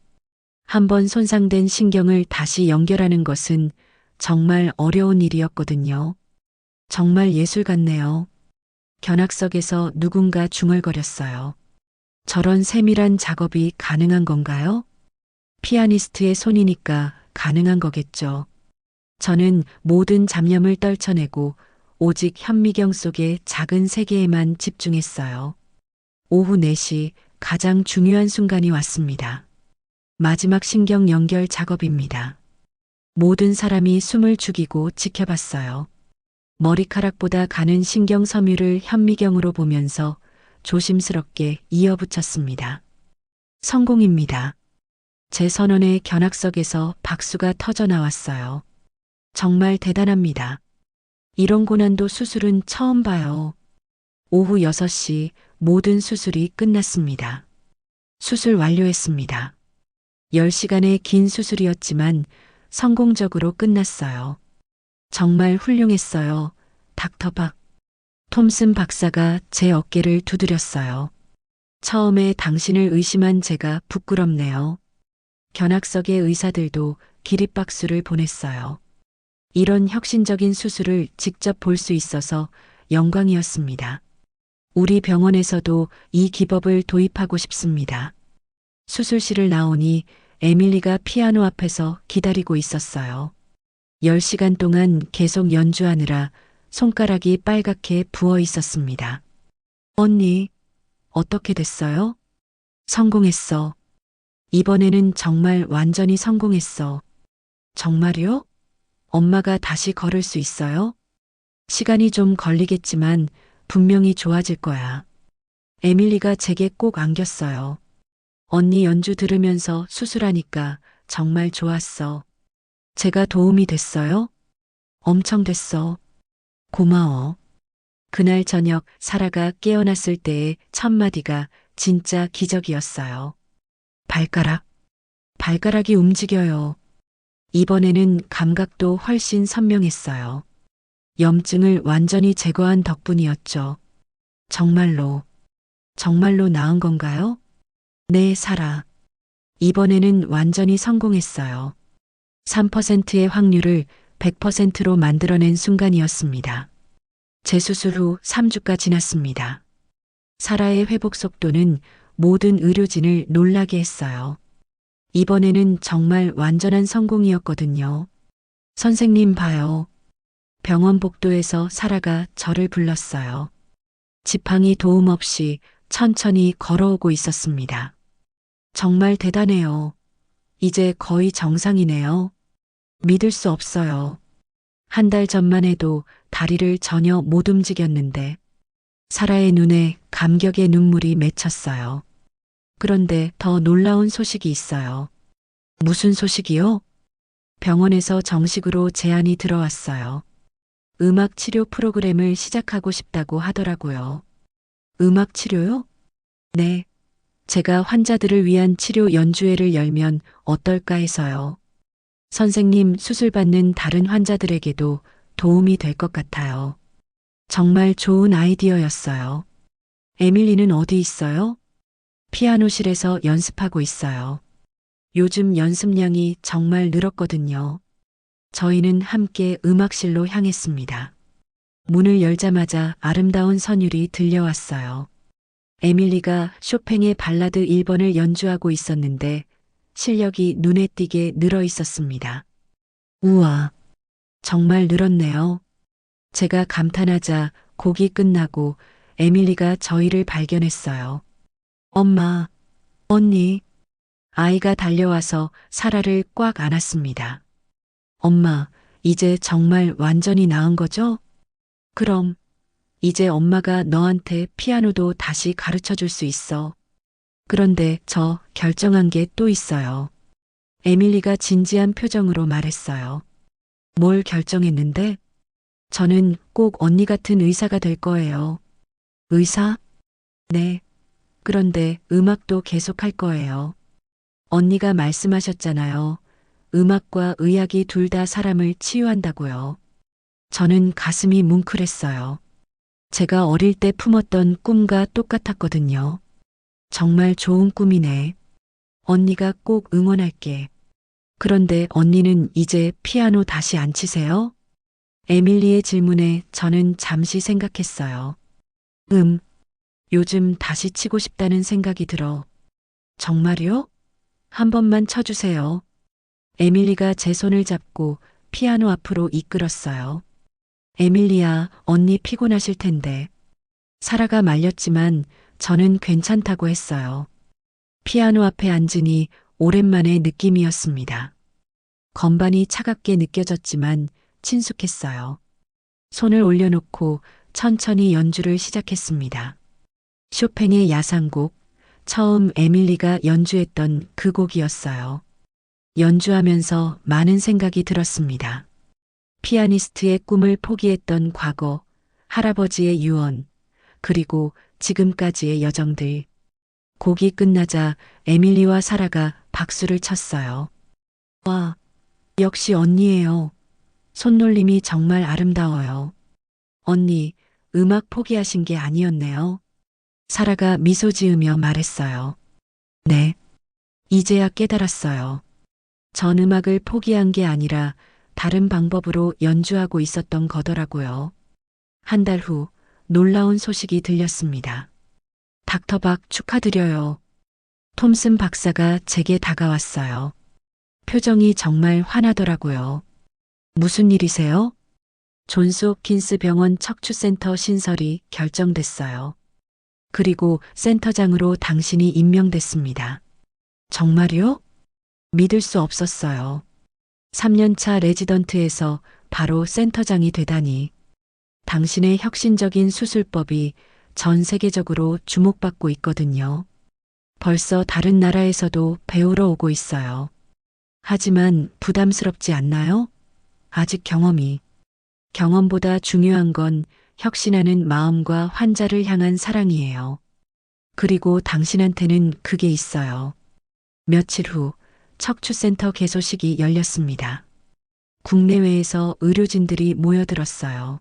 한번 손상된 신경을 다시 연결하는 것은 정말 어려운 일이었거든요. 정말 예술 같네요. 견학석에서 누군가 중얼거렸어요. 저런 세밀한 작업이 가능한 건가요? 피아니스트의 손이니까 가능한 거겠죠. 저는 모든 잡념을 떨쳐내고 오직 현미경 속의 작은 세계에만 집중했어요. 오후 4시 가장 중요한 순간이 왔습니다. 마지막 신경 연결 작업입니다. 모든 사람이 숨을 죽이고 지켜봤어요. 머리카락보다 가는 신경 섬유를 현미경으로 보면서 조심스럽게 이어붙였습니다. 성공입니다. 제 선언의 견학석에서 박수가 터져 나왔어요. 정말 대단합니다. 이런 고난도 수술은 처음 봐요. 오후 6시 모든 수술이 끝났습니다. 수술 완료했습니다. 10시간의 긴 수술이었지만 성공적으로 끝났어요. 정말 훌륭했어요. 닥터 박. 톰슨 박사가 제 어깨를 두드렸어요. 처음에 당신을 의심한 제가 부끄럽네요. 견학석의 의사들도 기립박수를 보냈어요. 이런 혁신적인 수술을 직접 볼 수 있어서 영광이었습니다. 우리 병원에서도 이 기법을 도입하고 싶습니다. 수술실을 나오니 에밀리가 피아노 앞에서 기다리고 있었어요. 10시간 동안 계속 연주하느라 손가락이 빨갛게 부어 있었습니다. 언니, 어떻게 됐어요? 성공했어. 이번에는 정말 완전히 성공했어. 정말요? 엄마가 다시 걸을 수 있어요? 시간이 좀 걸리겠지만 분명히 좋아질 거야. 에밀리가 제게 꼭 안겼어요. 언니 연주 들으면서 수술하니까 정말 좋았어. 제가 도움이 됐어요? 엄청 됐어. 고마워. 그날 저녁 사라가 깨어났을 때의 첫 마디가 진짜 기적이었어요. 발가락이 움직여요. 이번에는 감각도 훨씬 선명했어요. 염증을 완전히 제거한 덕분이었죠. 정말로 나은 건가요? 네, 사라. 이번에는 완전히 성공했어요. 3%의 확률을 100%로 만들어낸 순간이었습니다. 재수술 후 3주가 지났습니다. 사라의 회복 속도는 모든 의료진을 놀라게 했어요. 이번에는 정말 완전한 성공이었거든요. 선생님 봐요. 병원 복도에서 사라가 저를 불렀어요. 지팡이 도움 없이 천천히 걸어오고 있었습니다. 정말 대단해요. 이제 거의 정상이네요. 믿을 수 없어요. 한 달 전만 해도 다리를 전혀 못 움직였는데 사라의 눈에 감격의 눈물이 맺혔어요. 그런데 더 놀라운 소식이 있어요. 무슨 소식이요? 병원에서 정식으로 제안이 들어왔어요. 음악 치료 프로그램을 시작하고 싶다고 하더라고요. 음악 치료요? 네. 제가 환자들을 위한 치료 연주회를 열면 어떨까 해서요. 선생님 수술받는 다른 환자들에게도 도움이 될 것 같아요. 정말 좋은 아이디어였어요. 에밀리는 어디 있어요? 피아노실에서 연습하고 있어요. 요즘 연습량이 정말 늘었거든요. 저희는 함께 음악실로 향했습니다. 문을 열자마자 아름다운 선율이 들려왔어요. 에밀리가 쇼팽의 발라드 1번을 연주하고 있었는데 실력이 눈에 띄게 늘어 있었습니다. 우와, 정말 늘었네요. 제가 감탄하자 곡이 끝나고 에밀리가 저희를 발견했어요. 엄마, 언니, 아이가 달려와서 사라를 꽉 안았습니다. 엄마, 이제 정말 완전히 나은 거죠? 그럼, 이제 엄마가 너한테 피아노도 다시 가르쳐 줄 수 있어. 그런데 저 결정한 게 또 있어요. 에밀리가 진지한 표정으로 말했어요. 뭘 결정했는데? 저는 꼭 언니 같은 의사가 될 거예요. 의사? 네. 그런데 음악도 계속할 거예요. 언니가 말씀하셨잖아요. 음악과 의학이 둘 다 사람을 치유한다고요. 저는 가슴이 뭉클했어요. 제가 어릴 때 품었던 꿈과 똑같았거든요. 정말 좋은 꿈이네. 언니가 꼭 응원할게. 그런데 언니는 이제 피아노 다시 안 치세요? 에밀리의 질문에 저는 잠시 생각했어요. 요즘 다시 치고 싶다는 생각이 들어. 정말요? 한 번만 쳐주세요. 에밀리가 제 손을 잡고 피아노 앞으로 이끌었어요. 에밀리야, 언니 피곤하실 텐데. 사라가 말렸지만 저는 괜찮다고 했어요. 피아노 앞에 앉으니 오랜만의 느낌이었습니다. 건반이 차갑게 느껴졌지만 친숙했어요. 손을 올려놓고 천천히 연주를 시작했습니다. 쇼팽의 야상곡, 처음 에밀리가 연주했던 그 곡이었어요. 연주하면서 많은 생각이 들었습니다. 피아니스트의 꿈을 포기했던 과거, 할아버지의 유언, 그리고 지금까지의 여정들. 곡이 끝나자 에밀리와 사라가 박수를 쳤어요. 와, 역시 언니예요. 손놀림이 정말 아름다워요. 언니, 음악 포기하신 게 아니었네요. 사라가 미소 지으며 말했어요. 네. 이제야 깨달았어요. 전 음악을 포기한 게 아니라 다른 방법으로 연주하고 있었던 거더라고요. 한 달 후 놀라운 소식이 들렸습니다. 닥터 박 축하드려요. 톰슨 박사가 제게 다가왔어요. 표정이 정말 환하더라고요. 무슨 일이세요? 존스 홉킨스 병원 척추센터 신설이 결정됐어요. 그리고 센터장으로 당신이 임명됐습니다. 정말요? 믿을 수 없었어요. 3년차 레지던트에서 바로 센터장이 되다니. 당신의 혁신적인 수술법이 전 세계적으로 주목받고 있거든요. 벌써 다른 나라에서도 배우러 오고 있어요. 하지만 부담스럽지 않나요? 아직 경험보다 중요한 건 혁신하는 마음과 환자를 향한 사랑이에요. 그리고 당신한테는 그게 있어요. 며칠 후 척추센터 개소식이 열렸습니다. 국내외에서 의료진들이 모여들었어요.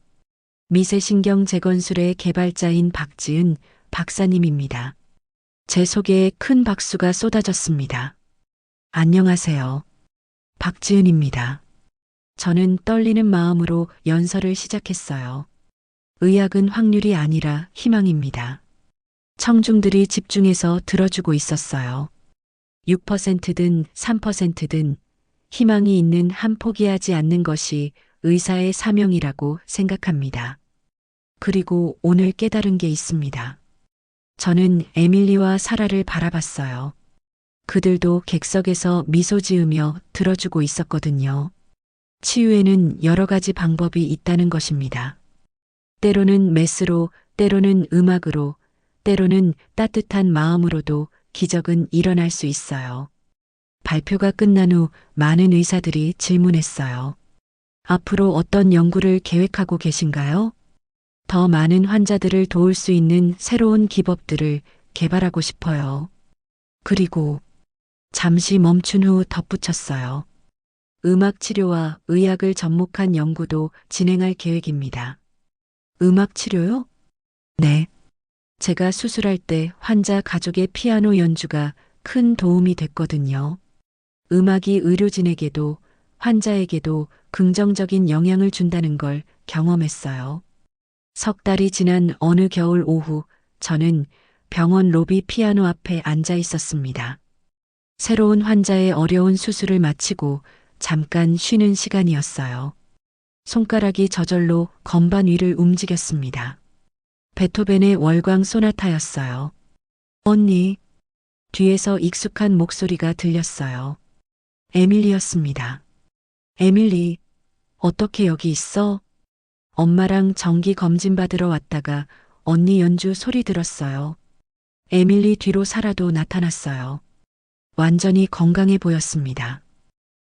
미세신경 재건술의 개발자인 박지은 박사님입니다. 제 소개에 큰 박수가 쏟아졌습니다. 안녕하세요. 박지은입니다. 저는 떨리는 마음으로 연설을 시작했어요. 의학은 확률이 아니라 희망입니다. 청중들이 집중해서 들어주고 있었어요. 6%든 3%든 희망이 있는 한 포기하지 않는 것이 의사의 사명이라고 생각합니다. 그리고 오늘 깨달은 게 있습니다. 저는 에밀리와 사라를 바라봤어요. 그들도 객석에서 미소 지으며 들어주고 있었거든요. 치유에는 여러 가지 방법이 있다는 것입니다. 때로는 메스로, 때로는 음악으로, 때로는 따뜻한 마음으로도 기적은 일어날 수 있어요. 발표가 끝난 후 많은 의사들이 질문했어요. 앞으로 어떤 연구를 계획하고 계신가요? 더 많은 환자들을 도울 수 있는 새로운 기법들을 개발하고 싶어요. 그리고 잠시 멈춘 후 덧붙였어요. 음악 치료와 의학을 접목한 연구도 진행할 계획입니다. 음악 치료요? 네. 제가 수술할 때 환자 가족의 피아노 연주가 큰 도움이 됐거든요. 음악이 의료진에게도 환자에게도 긍정적인 영향을 준다는 걸 경험했어요. 석 달이 지난 어느 겨울 오후 저는 병원 로비 피아노 앞에 앉아 있었습니다. 새로운 환자의 어려운 수술을 마치고 잠깐 쉬는 시간이었어요. 손가락이 저절로 건반 위를 움직였습니다. 베토벤의 월광 소나타였어요. 언니, 뒤에서 익숙한 목소리가 들렸어요. 에밀리였습니다. 에밀리, 어떻게 여기 있어? 엄마랑 정기 검진 받으러 왔다가 언니 연주 소리 들었어요. 에밀리 뒤로 살아도 나타났어요. 완전히 건강해 보였습니다.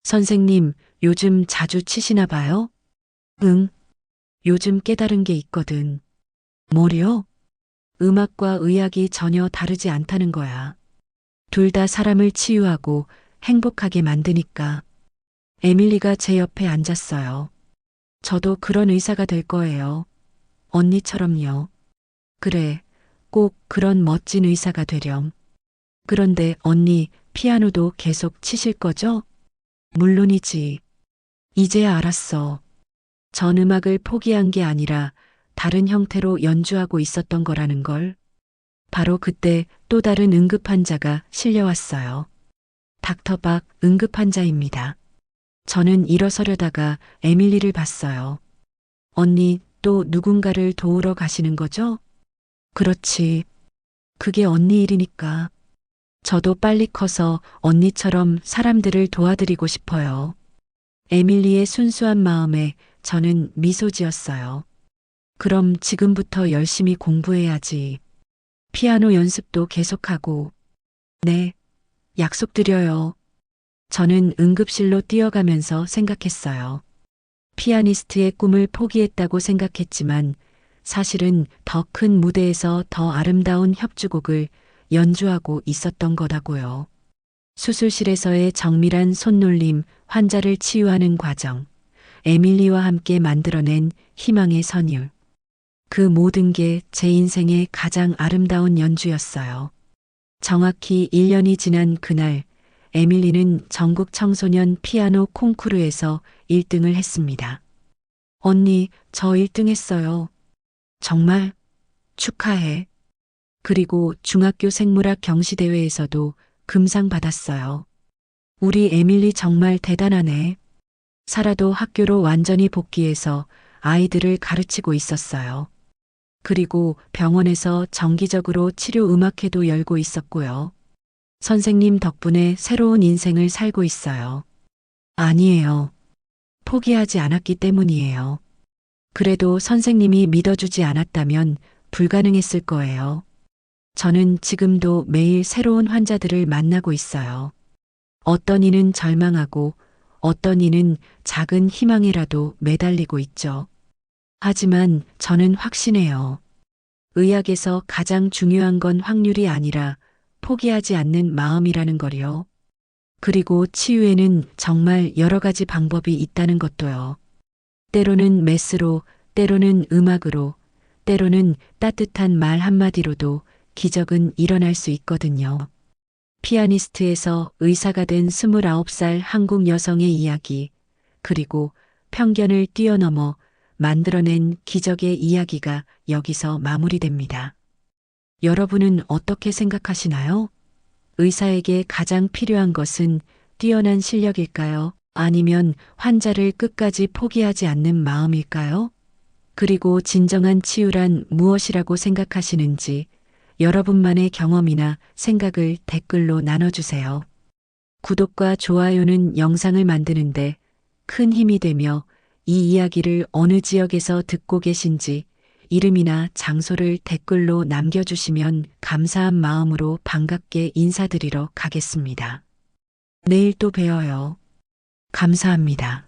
선생님, 요즘 자주 치시나 봐요? 응. 요즘 깨달은 게 있거든. 뭐요? 음악과 의학이 전혀 다르지 않다는 거야. 둘 다 사람을 치유하고 행복하게 만드니까. 에밀리가 제 옆에 앉았어요. 저도 그런 의사가 될 거예요. 언니처럼요. 그래, 꼭 그런 멋진 의사가 되렴. 그런데 언니, 피아노도 계속 치실 거죠? 물론이지. 이제야 알았어. 전 음악을 포기한 게 아니라 다른 형태로 연주하고 있었던 거라는 걸. 바로 그때 또 다른 응급 환자가 실려왔어요. 닥터박 응급 환자입니다. 저는 일어서려다가 에밀리를 봤어요. 언니, 또 누군가를 도우러 가시는 거죠? 그렇지. 그게 언니 일이니까. 저도 빨리 커서 언니처럼 사람들을 도와드리고 싶어요. 에밀리의 순수한 마음에 저는 미소 지었어요. 그럼 지금부터 열심히 공부해야지. 피아노 연습도 계속하고. 네, 약속드려요. 저는 응급실로 뛰어가면서 생각했어요. 피아니스트의 꿈을 포기했다고 생각했지만 사실은 더 큰 무대에서 더 아름다운 협주곡을 연주하고 있었던 거라고요. 수술실에서의 정밀한 손놀림, 환자를 치유하는 과정, 에밀리와 함께 만들어낸 희망의 선율. 그 모든 게 제 인생의 가장 아름다운 연주였어요. 정확히 1년이 지난 그날, 에밀리는 전국 청소년 피아노 콩쿠르에서 1등을 했습니다. 언니, 저 1등 했어요. 정말? 축하해. 그리고 중학교 생물학 경시대회에서도 금상 받았어요. 우리 에밀리 정말 대단하네. 사라도 학교로 완전히 복귀해서 아이들을 가르치고 있었어요. 그리고 병원에서 정기적으로 치료 음악회도 열고 있었고요. 선생님 덕분에 새로운 인생을 살고 있어요. 아니에요. 포기하지 않았기 때문이에요. 그래도 선생님이 믿어주지 않았다면 불가능했을 거예요. 저는 지금도 매일 새로운 환자들을 만나고 있어요. 어떤 이는 절망하고 어떤 이는 작은 희망이라도 매달리고 있죠. 하지만 저는 확신해요. 의학에서 가장 중요한 건 확률이 아니라 포기하지 않는 마음이라는 거요. 그리고 치유에는 정말 여러 가지 방법이 있다는 것도요. 때로는 메스로, 때로는 음악으로, 때로는 따뜻한 말 한마디로도 기적은 일어날 수 있거든요. 피아니스트에서 의사가 된 29살 한국 여성의 이야기, 그리고 편견을 뛰어넘어 만들어낸 기적의 이야기가 여기서 마무리됩니다. 여러분은 어떻게 생각하시나요? 의사에게 가장 필요한 것은 뛰어난 실력일까요? 아니면 환자를 끝까지 포기하지 않는 마음일까요? 그리고 진정한 치유란 무엇이라고 생각하시는지 여러분만의 경험이나 생각을 댓글로 나눠주세요. 구독과 좋아요는 영상을 만드는데 큰 힘이 되며 이 이야기를 어느 지역에서 듣고 계신지 이름이나 장소를 댓글로 남겨주시면 감사한 마음으로 반갑게 인사드리러 가겠습니다. 내일 또 봬요. 감사합니다.